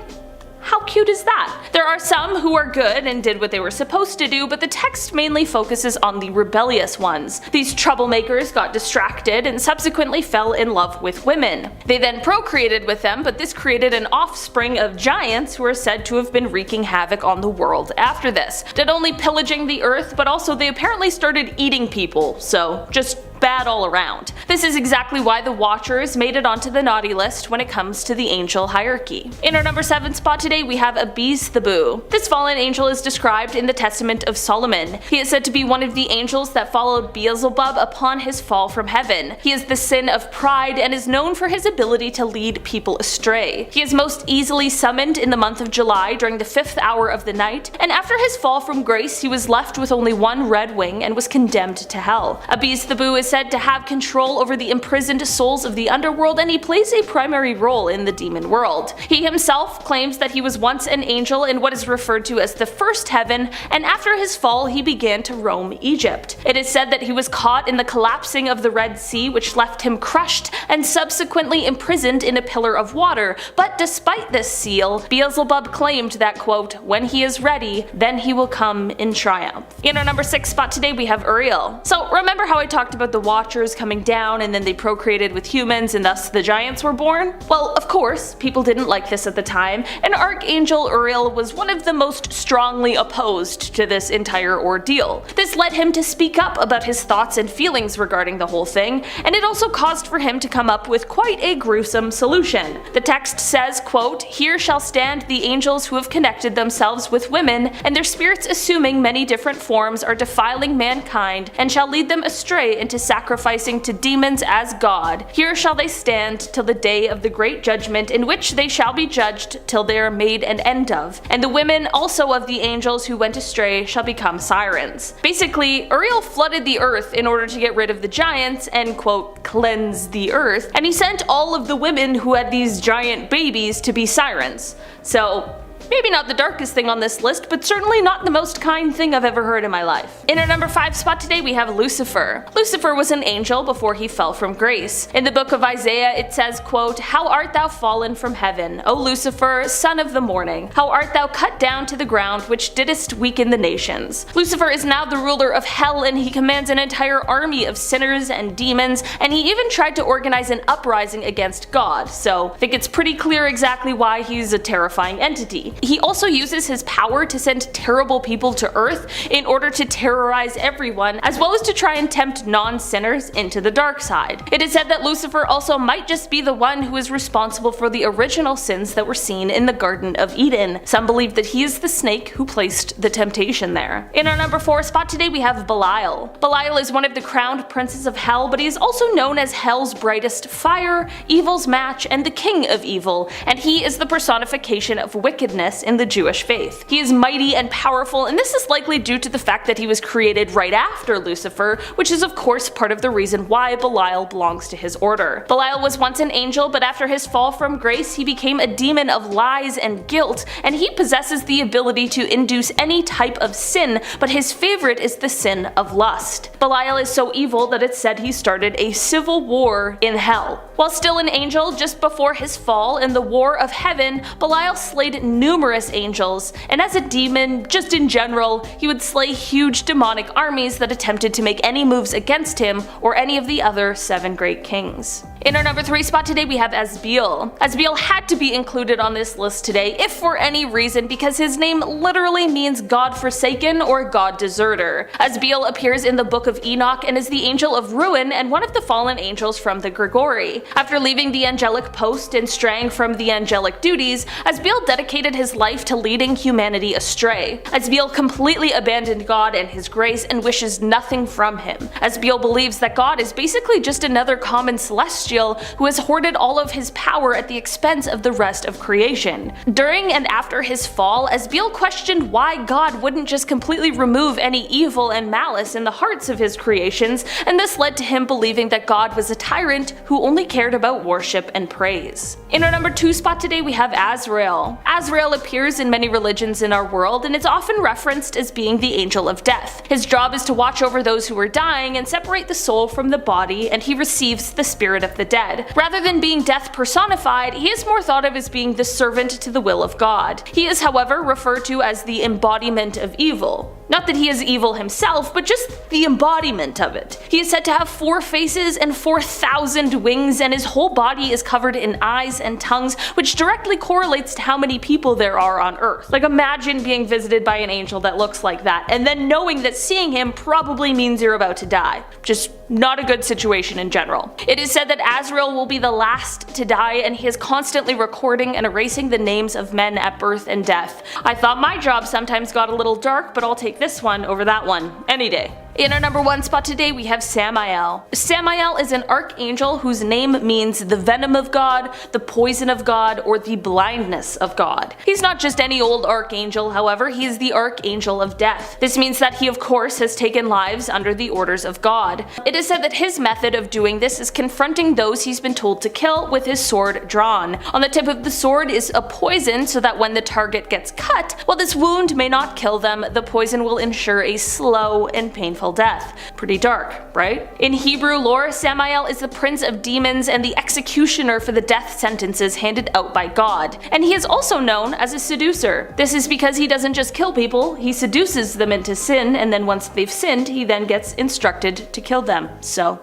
how cute is that? There are some who are good and did what they were supposed to do, but the text mainly focuses on the rebellious ones. These troublemakers got distracted and subsequently fell in love with women. They then procreated with them, but this created an offspring of giants who are said to have been wreaking havoc on the world after this. Not only pillaging the earth, but also they apparently started eating people, so just bad all around. This is exactly why the Watchers made it onto the naughty list when it comes to the angel hierarchy. In our number 7 spot today we have Beelzebub. This fallen angel is described in the Testament of Solomon. He is said to be one of the angels that followed Beelzebub upon his fall from heaven. He is the sin of pride and is known for his ability to lead people astray. He is most easily summoned in the month of July during the 5th hour of the night, and after his fall from grace he was left with only one red wing and was condemned to hell. Beelzebub is said to have control over the imprisoned souls of the underworld, and he plays a primary role in the demon world. He himself claims that he was once an angel in what is referred to as the first heaven, and after his fall he began to roam Egypt. It is said that he was caught in the collapsing of the Red Sea, which left him crushed and subsequently imprisoned in a pillar of water, but despite this seal, Beelzebub claimed that, quote, when he is ready, then he will come in triumph. In our number 6 spot today we have Uriel. So remember how I talked about the Watchers coming down and then they procreated with humans and thus the giants were born? Well, of course, people didn't like this at the time, and Archangel Uriel was one of the most strongly opposed to this entire ordeal. This led him to speak up about his thoughts and feelings regarding the whole thing, and it also caused for him to come up with quite a gruesome solution. The text says, quote, here shall stand the angels who have connected themselves with women, and their spirits assuming many different forms are defiling mankind, and shall lead them astray into sacrificing to demons as God. Here shall they stand till the day of the great judgment, in which they shall be judged till they are made an end of. And the women also of the angels who went astray shall become sirens. Basically, Uriel flooded the earth in order to get rid of the giants and, quote, cleanse the earth, and he sent all of the women who had these giant babies to be sirens. So, maybe not the darkest thing on this list, but certainly not the most kind thing I've ever heard in my life. In our number 5 spot today we have Lucifer. Lucifer was an angel before he fell from grace. In the book of Isaiah it says, quote, how art thou fallen from heaven, O Lucifer, son of the morning? How art thou cut down to the ground, which didst weaken the nations? Lucifer is now the ruler of hell, and he commands an entire army of sinners and demons, and he even tried to organize an uprising against God, so I think it's pretty clear exactly why he's a terrifying entity. He also uses his power to send terrible people to Earth in order to terrorize everyone, as well as to try and tempt non-sinners into the dark side. It is said that Lucifer also might just be the one who is responsible for the original sins that were seen in the Garden of Eden. Some believe that he is the snake who placed the temptation there. In our number 4 spot today we have Belial. Belial is one of the crowned princes of hell, but he is also known as hell's brightest fire, evil's match, and the king of evil, and he is the personification of wickedness in the Jewish faith. He is mighty and powerful, and this is likely due to the fact that he was created right after Lucifer, which is of course part of the reason why Belial belongs to his order. Belial was once an angel, but after his fall from grace he became a demon of lies and guilt, and he possesses the ability to induce any type of sin, but his favorite is the sin of lust. Belial is so evil that it's said he started a civil war in hell. While still an angel, just before his fall in the War of Heaven, Belial slayed numerous angels, and as a demon, just in general, he would slay huge demonic armies that attempted to make any moves against him or any of the other 7 great kings. In our number 3 spot today we have Asbiel. Asbiel had to be included on this list today, if for any reason, because his name literally means God forsaken or God deserter. Asbiel appears in the book of Enoch and is the angel of ruin and one of the fallen angels from the Gregory. After leaving the angelic post and straying from the angelic duties, Asbiel dedicated his life to leading humanity astray. Asbiel completely abandoned God and his grace and wishes nothing from him. Asbiel believes that God is basically just another common celestial who has hoarded all of his power at the expense of the rest of creation. During and after his fall, Asbiel questioned why God wouldn't just completely remove any evil and malice in the hearts of his creations, and this led to him believing that God was a tyrant who only cared about worship and praise. In our number 2 spot today we have Azrael. Azrael appears in many religions in our world and is often referenced as being the angel of death. His job is to watch over those who are dying and separate the soul from the body, and he receives the spirit of the dead. Rather than being death personified, he is more thought of as being the servant to the will of God. He is, however, referred to as the embodiment of evil. Not that he is evil himself, but just the embodiment of it. He is said to have 4 faces and 4,000 wings, and his whole body is covered in eyes and tongues, which directly correlates to how many people there are on Earth. Like, imagine being visited by an angel that looks like that, and then knowing that seeing him probably means you're about to die. Just not a good situation in general. It is said that Azrael will be the last to die, and he is constantly recording and erasing the names of men at birth and death. I thought my job sometimes got a little dark, but I'll take this one over that one any day. In our number 1 spot today, we have Samael. Samael is an archangel whose name means the venom of God, the poison of God, or the blindness of God. He's not just any old archangel, however, he is the archangel of death. This means that he, of course, has taken lives under the orders of God. It is said that his method of doing this is confronting those he's been told to kill with his sword drawn. On the tip of the sword is a poison so that when the target gets cut, while this wound may not kill them, the poison will ensure a slow and painful death. Pretty dark, right? In Hebrew lore, Samael is the prince of demons and the executioner for the death sentences handed out by God. And he is also known as a seducer. This is because he doesn't just kill people, he seduces them into sin, and then once they've sinned, he then gets instructed to kill them. So,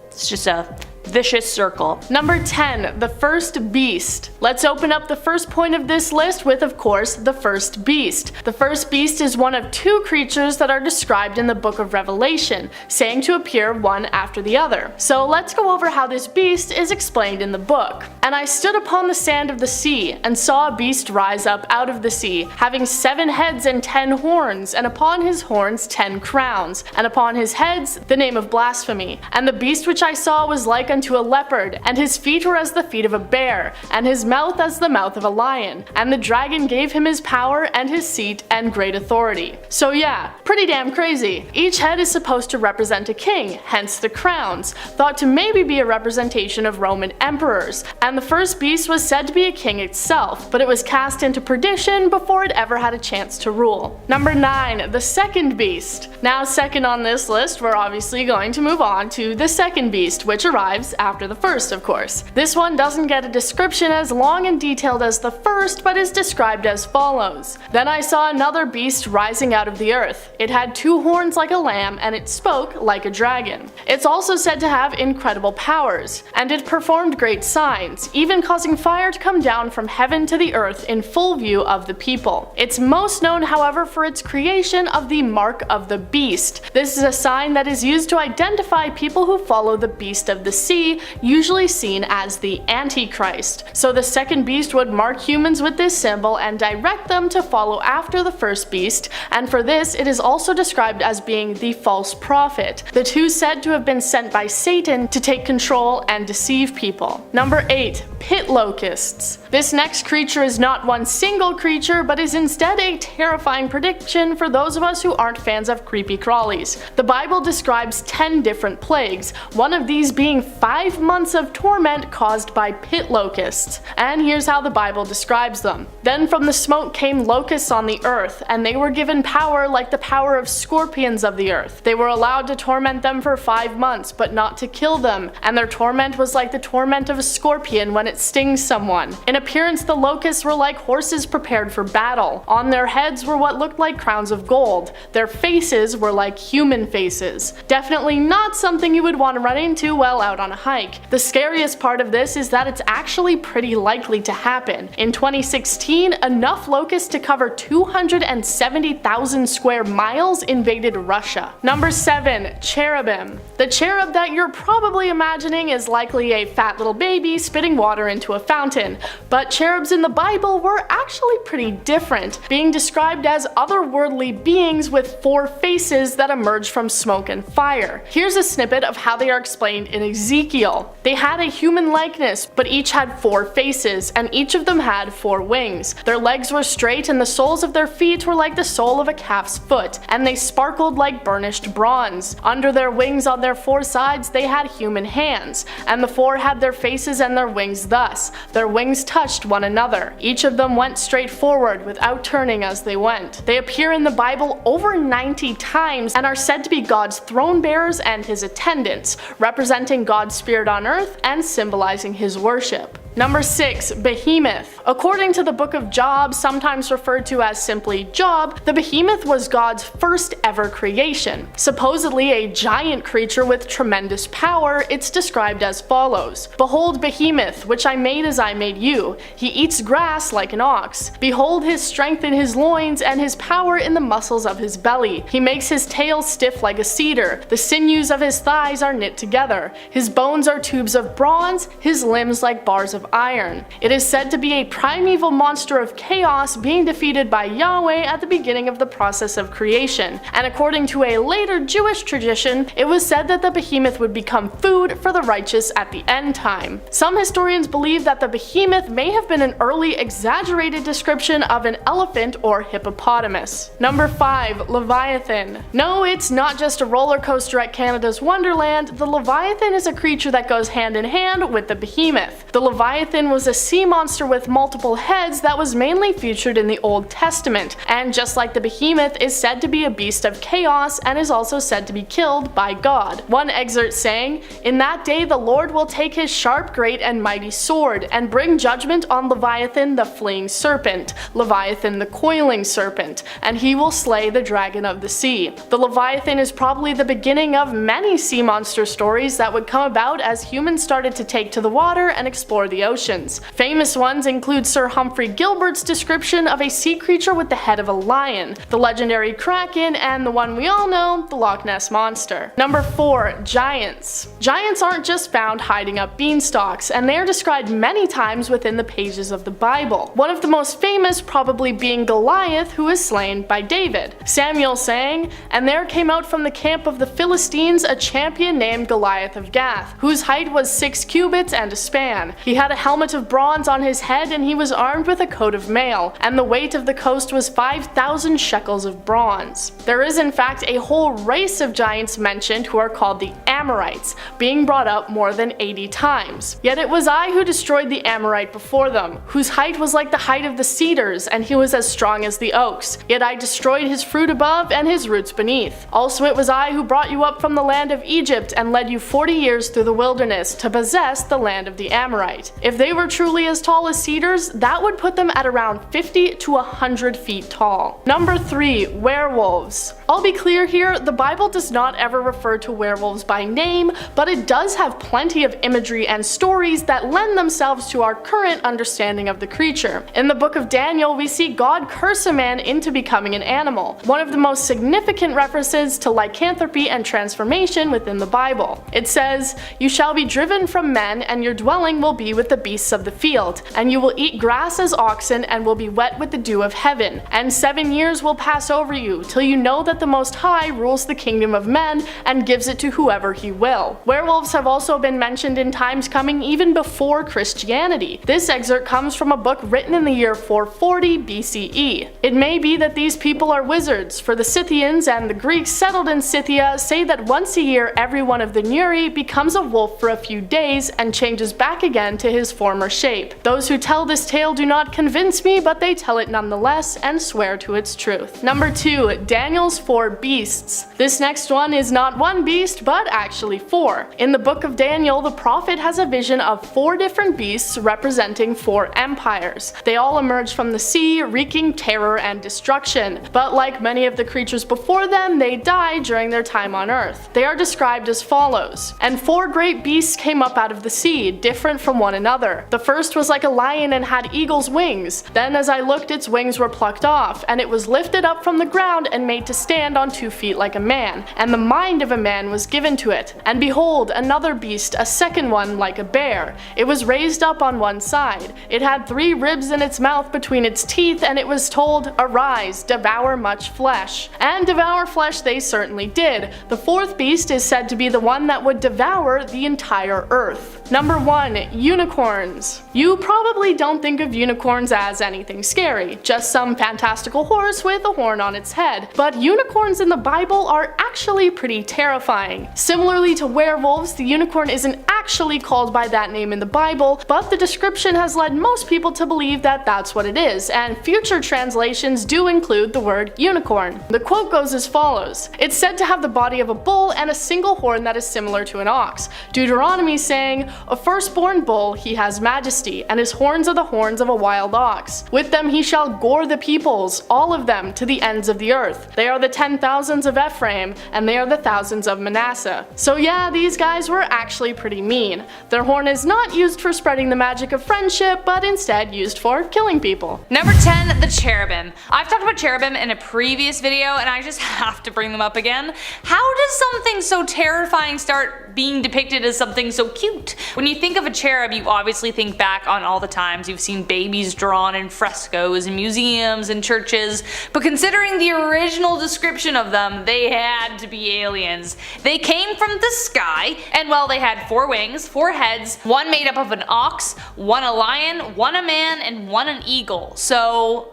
it's just a vicious circle. Number 10, the first beast. Let's open up the first point of this list with, of course, the first beast. The first beast is one of 2 creatures that are described in the book of Revelation, saying to appear one after the other. So let's go over how this beast is explained in the book. And I stood upon the sand of the sea, and saw a beast rise up out of the sea, having 7 heads and 10 horns, and upon his horns 10 crowns, and upon his heads the name of blasphemy. And the beast which I saw was like unto a leopard, and his feet were as the feet of a bear, and his mouth as the mouth of a lion. And the dragon gave him his power and his seat and great authority. So yeah, pretty damn crazy. Each head is supposed to represent a king, hence the crowns, thought to maybe be a representation of Roman emperors. And the first beast was said to be a king itself, but it was cast into perdition before it ever had a chance to rule. Number 9, the second beast. Now, second on this list, we're obviously going to move on to the second beast, which arrives after the first, of course. This one doesn't get a description as long and detailed as the first, but is described as follows. Then I saw another beast rising out of the earth. It had 2 horns like a lamb, and it spoke like a dragon. It's also said to have incredible powers, and it performed great signs, even causing fire to come down from heaven to the earth in full view of the people. It's most known, however, for its creation of the mark of the beast. This is a sign that is used to identify people who follow the beast of the sea, usually seen as the Antichrist. So the second beast would mark humans with this symbol and direct them to follow after the first beast, and for this it is also described as being the false prophet, the 2 said to have been sent by Satan to take control and deceive people. Number 8, pit locusts. This next creature is not one single creature, but is instead a terrifying prediction for those of us who aren't fans of creepy crawlies. The Bible describes 10 different plagues, one of these being 5 months of torment caused by pit locusts. And here's how the Bible describes them. Then from the smoke came locusts on the earth, and they were given power like the power of scorpions of the earth. They were allowed to torment them for 5 months, but not to kill them, and their torment was like the torment of a scorpion when it stings someone. In appearance, the locusts were like horses prepared for battle. On their heads were what looked like crowns of gold. Their faces were like human faces. Definitely not something you would want to run into while out on a hike. The scariest part of this is that it's actually pretty likely to happen. In 2016, enough locusts to cover 270,000 square miles invaded Russia. Number 7, cherubim. The cherub that you're probably imagining is likely a fat little baby spitting water into a fountain, but cherubs in the Bible were actually pretty different, being described as otherworldly beings with 4 faces that emerge from smoke and fire. Here's a snippet of how they are explained in Ezekiel. They had a human likeness, but each had 4 faces, and each of them had 4 wings. Their legs were straight, and the soles of their feet were like the sole of a calf's foot, and they sparkled like burnished bronze. Under their wings on their 4 sides they had human hands, and the 4 had their faces and their wings thus. Their wings touched one another. Each of them went straight forward without turning as they went. They appear in the Bible over 90 times and are said to be God's throne bearers and his attendants, representing God's spirit on earth and symbolizing his worship. Number 6. Behemoth. According to the book of Job, sometimes referred to as simply Job, the behemoth was God's first ever creation. Supposedly a giant creature with tremendous power, it's described as follows. Behold Behemoth, which I made as I made you. He eats grass like an ox. Behold his strength in his loins, and his power in the muscles of his belly. He makes his tail stiff like a cedar. The sinews of his thighs are knit together. His bones are tubes of bronze, his limbs like bars of iron. It is said to be a primeval monster of chaos being defeated by Yahweh at the beginning of the process of creation, and according to a later Jewish tradition, it was said that the behemoth would become food for the righteous at the end time. Some historians believe that the behemoth may have been an early exaggerated description of an elephant or hippopotamus. Number 5. Leviathan. No, it's not just a roller coaster at Canada's Wonderland. The Leviathan is a creature that goes hand in hand with the behemoth. The Leviathan was a sea monster with multiple heads that was mainly featured in the Old Testament, and just like the behemoth is said to be a beast of chaos and is also said to be killed by God. One excerpt saying, "In that day the Lord will take his sharp, great, and mighty sword, and bring judgment on Leviathan the fleeing serpent, Leviathan the coiling serpent, and he will slay the dragon of the sea." The Leviathan is probably the beginning of many sea monster stories that would come about as humans started to take to the water and explore the oceans. Famous ones include Sir Humphrey Gilbert's description of a sea creature with the head of a lion, the legendary Kraken, and the one we all know, the Loch Ness Monster. Number 4. Giants. Giants aren't just found hiding up beanstalks, and they are described many times within the pages of the Bible. One of the most famous probably being Goliath, who is slain by David. Samuel saying, "And there came out from the camp of the Philistines a champion named Goliath of Gath, whose height was 6 cubits and a span. He had a helmet of bronze on his head, and he was armed with a coat of mail, and the weight of the coast was 5,000 shekels of bronze." There is in fact a whole race of giants mentioned who are called the Amorites, being brought up more than 80 times. "Yet it was I who destroyed the Amorite before them, whose height was like the height of the cedars, and he was as strong as the oaks. Yet I destroyed his fruit above and his roots beneath. Also it was I who brought you up from the land of Egypt, and led you 40 years through the wilderness, to possess the land of the Amorite." If they were truly as tall as cedars, that would put them at around 50 to 100 feet tall. Number 3. Werewolves. I'll be clear here, the Bible does not ever refer to werewolves by name, but it does have plenty of imagery and stories that lend themselves to our current understanding of the creature. In the book of Daniel, we see God curse a man into becoming an animal, one of the most significant references to lycanthropy and transformation within the Bible. It says, "You shall be driven from men, and your dwelling will be with the beasts of the field, and you will eat grass as oxen, and will be wet with the dew of heaven. And 7 years will pass over you, till you know that the Most High rules the kingdom of men, and gives it to whoever he will." Werewolves have also been mentioned in times coming even before Christianity. This excerpt comes from a book written in the year 440 BCE. It may be that these people are wizards, for the Scythians and the Greeks settled in Scythia say that once a year every one of the Nuri becomes a wolf for a few days and changes back again to his former shape. Those who tell this tale do not convince me, but they tell it nonetheless and swear to its truth. Number 2. Daniel's 4 beasts. This next one is not one beast, but actually 4. In the book of Daniel, the prophet has a vision of 4 different beasts representing 4 empires. They all emerge from the sea, wreaking terror and destruction, but like many of the creatures before them, they die during their time on earth. They are described as follows: "And 4 great beasts came up out of the sea, different from one another. The first was like a lion and had eagle's wings. Then as I looked, its wings were plucked off, and it was lifted up from the ground and made to stand on 2 feet like a man, and the mind of a man was given to it. And behold, another beast, a second one like a bear. It was raised up on one side. It had 3 ribs in its mouth between its teeth, and it was told, 'Arise, devour much flesh.' And devour flesh they certainly did. The 4th beast is said to be the one that would devour the entire earth." Number 1. Unicorns. You probably don't think of unicorns as anything scary, just some fantastical horse with a horn on its head. But unicorns in the Bible are actually pretty terrifying. Similarly to werewolves, the unicorn isn't actually called by that name in the Bible, but the description has led most people to believe that that's what it is, and future translations do include the word unicorn. The quote goes as follows: "It's said to have the body of a bull and a single horn that is similar to an ox. Deuteronomy saying, a firstborn bull he has majesty, and his horns are the horns of a wild ox. With them he shall gore the peoples, all of them, to the ends of the earth. They are the 10,000s of Ephraim, and they are the thousands of Manasseh." So yeah, these guys were actually pretty mean. Their horn is not used for spreading the magic of friendship, but instead used for killing people. Number 10, the cherubim. I've talked about cherubim in a previous video, and I just have to bring them up again. How does something so terrifying start being depicted as something so cute? When you think of a cherub, you obviously think back on all the times you've seen babies drawn in frescoes in museums and churches, but considering the original description of them, they had to be aliens. They came from the sky, and well, they had 4 wings, 4 heads, one made up of an ox, one a lion, one a man, and one an eagle. So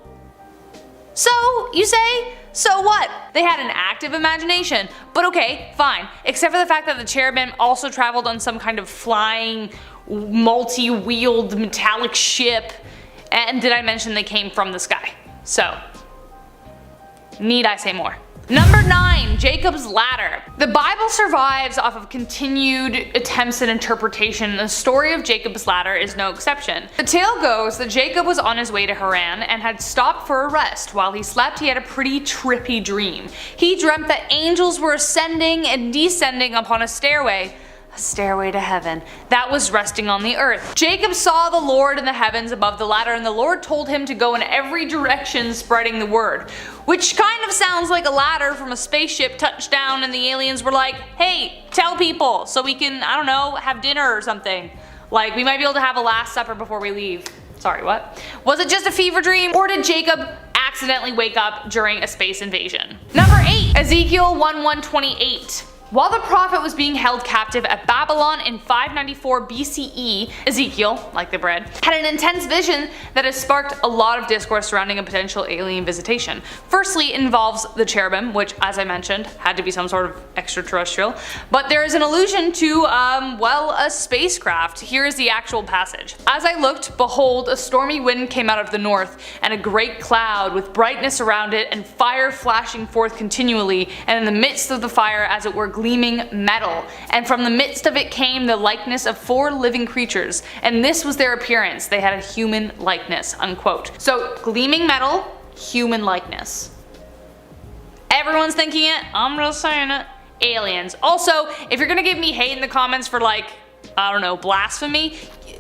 you say? So what? They had an active imagination. But okay, fine. Except for the fact that the cherubim also traveled on some kind of flying, multi-wheeled metallic ship. And did I mention they came from the sky? So, need I say more? Number 9, Jacob's ladder. The Bible survives off of continued attempts at interpretation, and the story of Jacob's ladder is no exception. The tale goes that Jacob was on his way to Haran and had stopped for a rest. While he slept, he had a pretty trippy dream. He dreamt that angels were ascending and descending upon a stairway to heaven that was resting on the earth. Jacob saw the Lord in the heavens above the ladder, and the Lord told him to go in every direction spreading the word. Which kind of sounds like a ladder from a spaceship touched down and the aliens were like, hey, tell people so we can, I don't know, have dinner or something. Like, we might be able to have a last supper before we leave. Sorry, what? Was it just a fever dream, or did Jacob accidentally wake up during a space invasion? Number 8, Ezekiel 1:1-28. While the prophet was being held captive at Babylon in 594 BCE, Ezekiel, like the bread, had an intense vision that has sparked a lot of discourse surrounding a potential alien visitation. Firstly, it involves the cherubim, which, as I mentioned, had to be some sort of extraterrestrial, but there is an allusion to, well, a spacecraft. Here is the actual passage. "As I looked, behold, a stormy wind came out of the north, and a great cloud with brightness around it, and fire flashing forth continually, and in the midst of the fire, as it were, gleaming metal, and from the midst of it came the likeness of 4 living creatures, and this was their appearance, they had a human likeness," unquote. So, gleaming metal, human likeness. Everyone's thinking it, I'm just saying it. Aliens. Also, if you're gonna give me hate in the comments for, like, I don't know, blasphemy,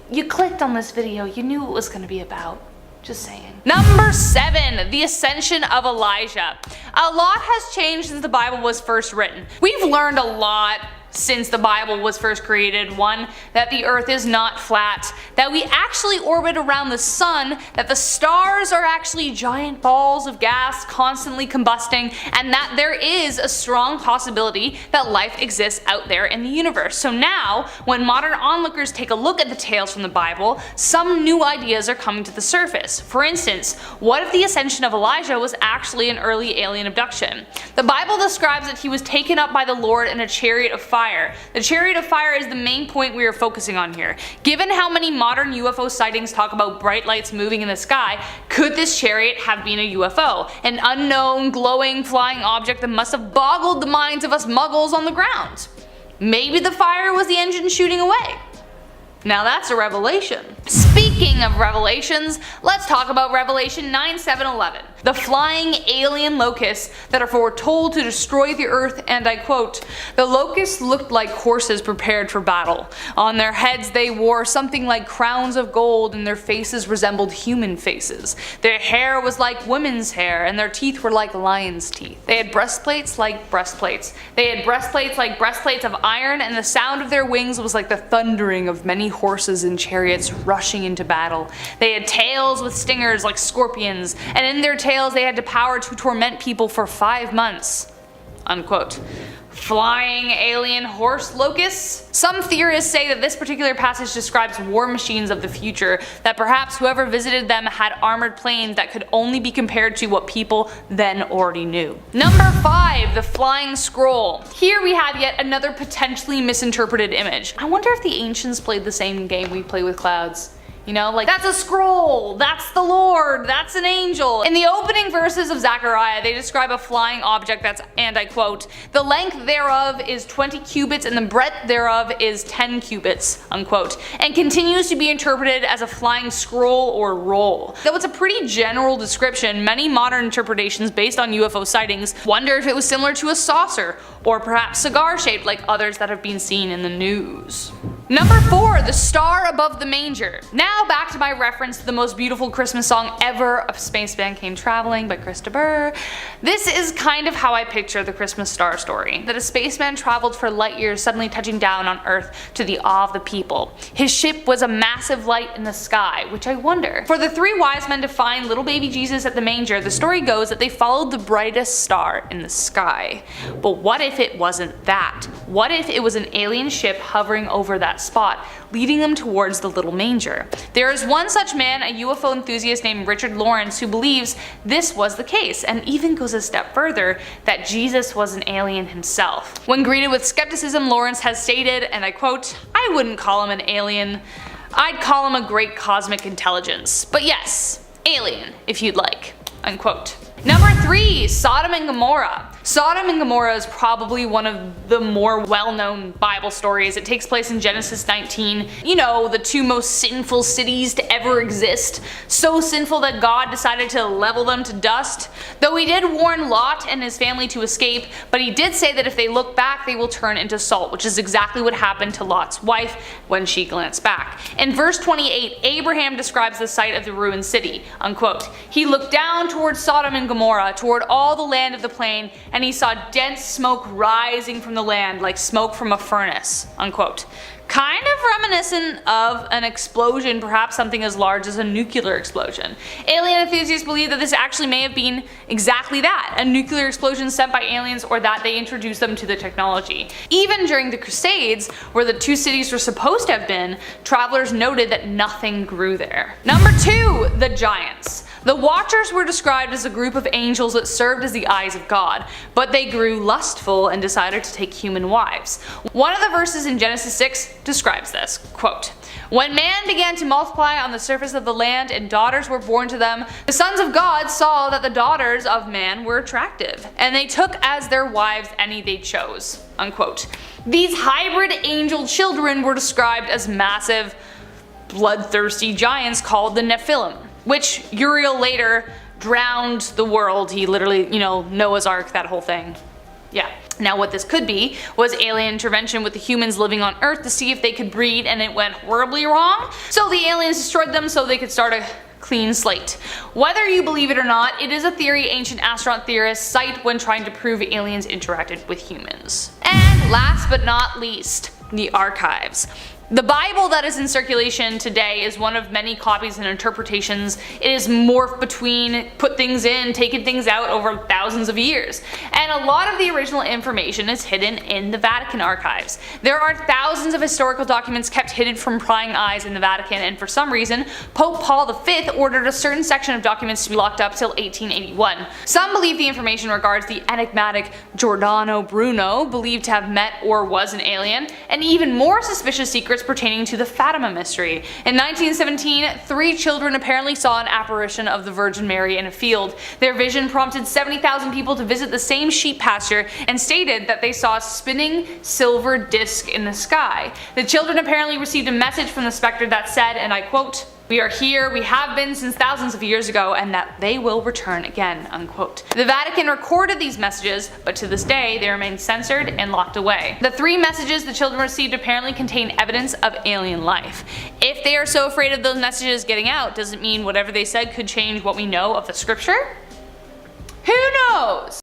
you clicked on this video, you knew what it was gonna be about. Just saying. Number 7, the ascension of Elijah. A lot has changed since the Bible was first written. We've learned a lot since the Bible was first created. 1, that the earth is not flat, that we actually orbit around the sun, that the stars are actually giant balls of gas constantly combusting, and that there is a strong possibility that life exists out there in the universe. So now, when modern onlookers take a look at the tales from the Bible, some new ideas are coming to the surface. For instance, what if the ascension of Elijah was actually an early alien abduction? The Bible describes that he was taken up by the Lord in a chariot of fire. The chariot of fire is the main point we are focusing on here. Given how many modern UFO sightings talk about bright lights moving in the sky, could this chariot have been a UFO? An unknown, glowing, flying object that must have boggled the minds of us muggles on the ground? Maybe the fire was the engine shooting away. Now that's a revelation. Speaking of revelations, let's talk about Revelation 9:7-11. The flying alien locusts that are foretold to destroy the earth, and I quote, "The locusts looked like horses prepared for battle. On their heads they wore something like crowns of gold, and their faces resembled human faces. Their hair was like women's hair, and their teeth were like lions' teeth. They had breastplates like breastplates. They had breastplates like breastplates of iron, and the sound of their wings was like the thundering of many horses and chariots rushing into battle. They had tails with stingers like scorpions, and in their tails they had the power to torment people for 5 months." Unquote. flying alien horse locusts? Some theorists say that this particular passage describes war machines of the future, that perhaps whoever visited them had armored planes that could only be compared to what people then already knew. Number 5. The flying scroll. Here we have yet another potentially misinterpreted image. I wonder if the ancients played the same game we play with clouds. You know, like, that's a scroll, that's the Lord, that's an angel. In the opening verses of Zechariah, they describe a flying object that's, and I quote, "The length thereof is 20 cubits and the breadth thereof is 10 cubits, unquote, and continues to be interpreted as a flying scroll or roll. Though it's a pretty general description, many modern interpretations based on UFO sightings wonder if it was similar to a saucer, or perhaps cigar-shaped like others that have been seen in the news. Number 4. The star above the manger. Now back to my reference to the most beautiful Christmas song ever, A Spaceman Came Traveling by Christopher. This is kind of how I picture the Christmas star story. That a spaceman traveled for light years, suddenly touching down on Earth to the awe of the people. His ship was a massive light in the sky, which I wonder. For the 3 wise men to find little baby Jesus at the manger, the story goes that they followed the brightest star in the sky. But what if it wasn't that? What if it was an alien ship hovering over that spot, leading them towards the little manger? There is one such man, a UFO enthusiast named Richard Lawrence, who believes this was the case, and even goes a step further, that Jesus was an alien himself. When greeted with skepticism, Lawrence has stated, and I quote, "I wouldn't call him an alien. I'd call him a great cosmic intelligence. But yes, alien, if you'd like," unquote. Number 3. Sodom and Gomorrah. Sodom and Gomorrah is probably one of the more well-known Bible stories. It takes place in Genesis 19. You know, the 2 most sinful cities to ever exist. So sinful that God decided to level them to dust. Though he did warn Lot and his family to escape, but he did say that if they look back, they will turn into salt, which is exactly what happened to Lot's wife when she glanced back. In verse 28, Abraham describes the site of the ruined city, unquote. "He looked down toward Sodom and Gomorrah, toward all the land of the plain, and he saw dense smoke rising from the land like smoke from a furnace," unquote. Kind of reminiscent of an explosion, perhaps something as large as a nuclear explosion. Alien enthusiasts believe that this actually may have been exactly that, a nuclear explosion sent by aliens, or that they introduced them to the technology. Even during the Crusades, where the 2 cities were supposed to have been, travelers noted that nothing grew there. Number 2. The giants. The Watchers were described as a group of angels that served as the eyes of God, but they grew lustful and decided to take human wives. One of the verses in Genesis 6 describes this, quote, "When man began to multiply on the surface of the land and daughters were born to them, the sons of God saw that the daughters of man were attractive, and they took as their wives any they chose," unquote. These hybrid angel children were described as massive, bloodthirsty giants called the Nephilim, which Uriel later drowned the world. He literally, Noah's Ark, that whole thing. Yeah. Now what this could be was alien intervention with the humans living on Earth to see if they could breed, and it went horribly wrong. So the aliens destroyed them so they could start a clean slate. Whether you believe it or not, it is a theory ancient astronaut theorists cite when trying to prove aliens interacted with humans. And last but not least, the archives. The Bible that is in circulation today is one of many copies and interpretations. It is morphed between, put things in, taken things out over thousands of years. And a lot of the original information is hidden in the Vatican archives. There are thousands of historical documents kept hidden from prying eyes in the Vatican, and for some reason, Pope Paul V ordered a certain section of documents to be locked up till 1881. Some believe the information regards the enigmatic Giordano Bruno, believed to have met or was an alien, and even more suspicious secrets pertaining to the Fatima mystery. In 1917, 3 children apparently saw an apparition of the Virgin Mary in a field. Their vision prompted 70,000 people to visit the same sheep pasture and stated that they saw a spinning silver disc in the sky. The children apparently received a message from the specter that said, and I quote, "We are here, we have been since thousands of years ago, and that they will return again," unquote. The Vatican recorded these messages, but to this day they remain censored and locked away. The 3 messages the children received apparently contain evidence of alien life. If they are so afraid of those messages getting out, does it mean whatever they said could change what we know of the scripture? Who knows?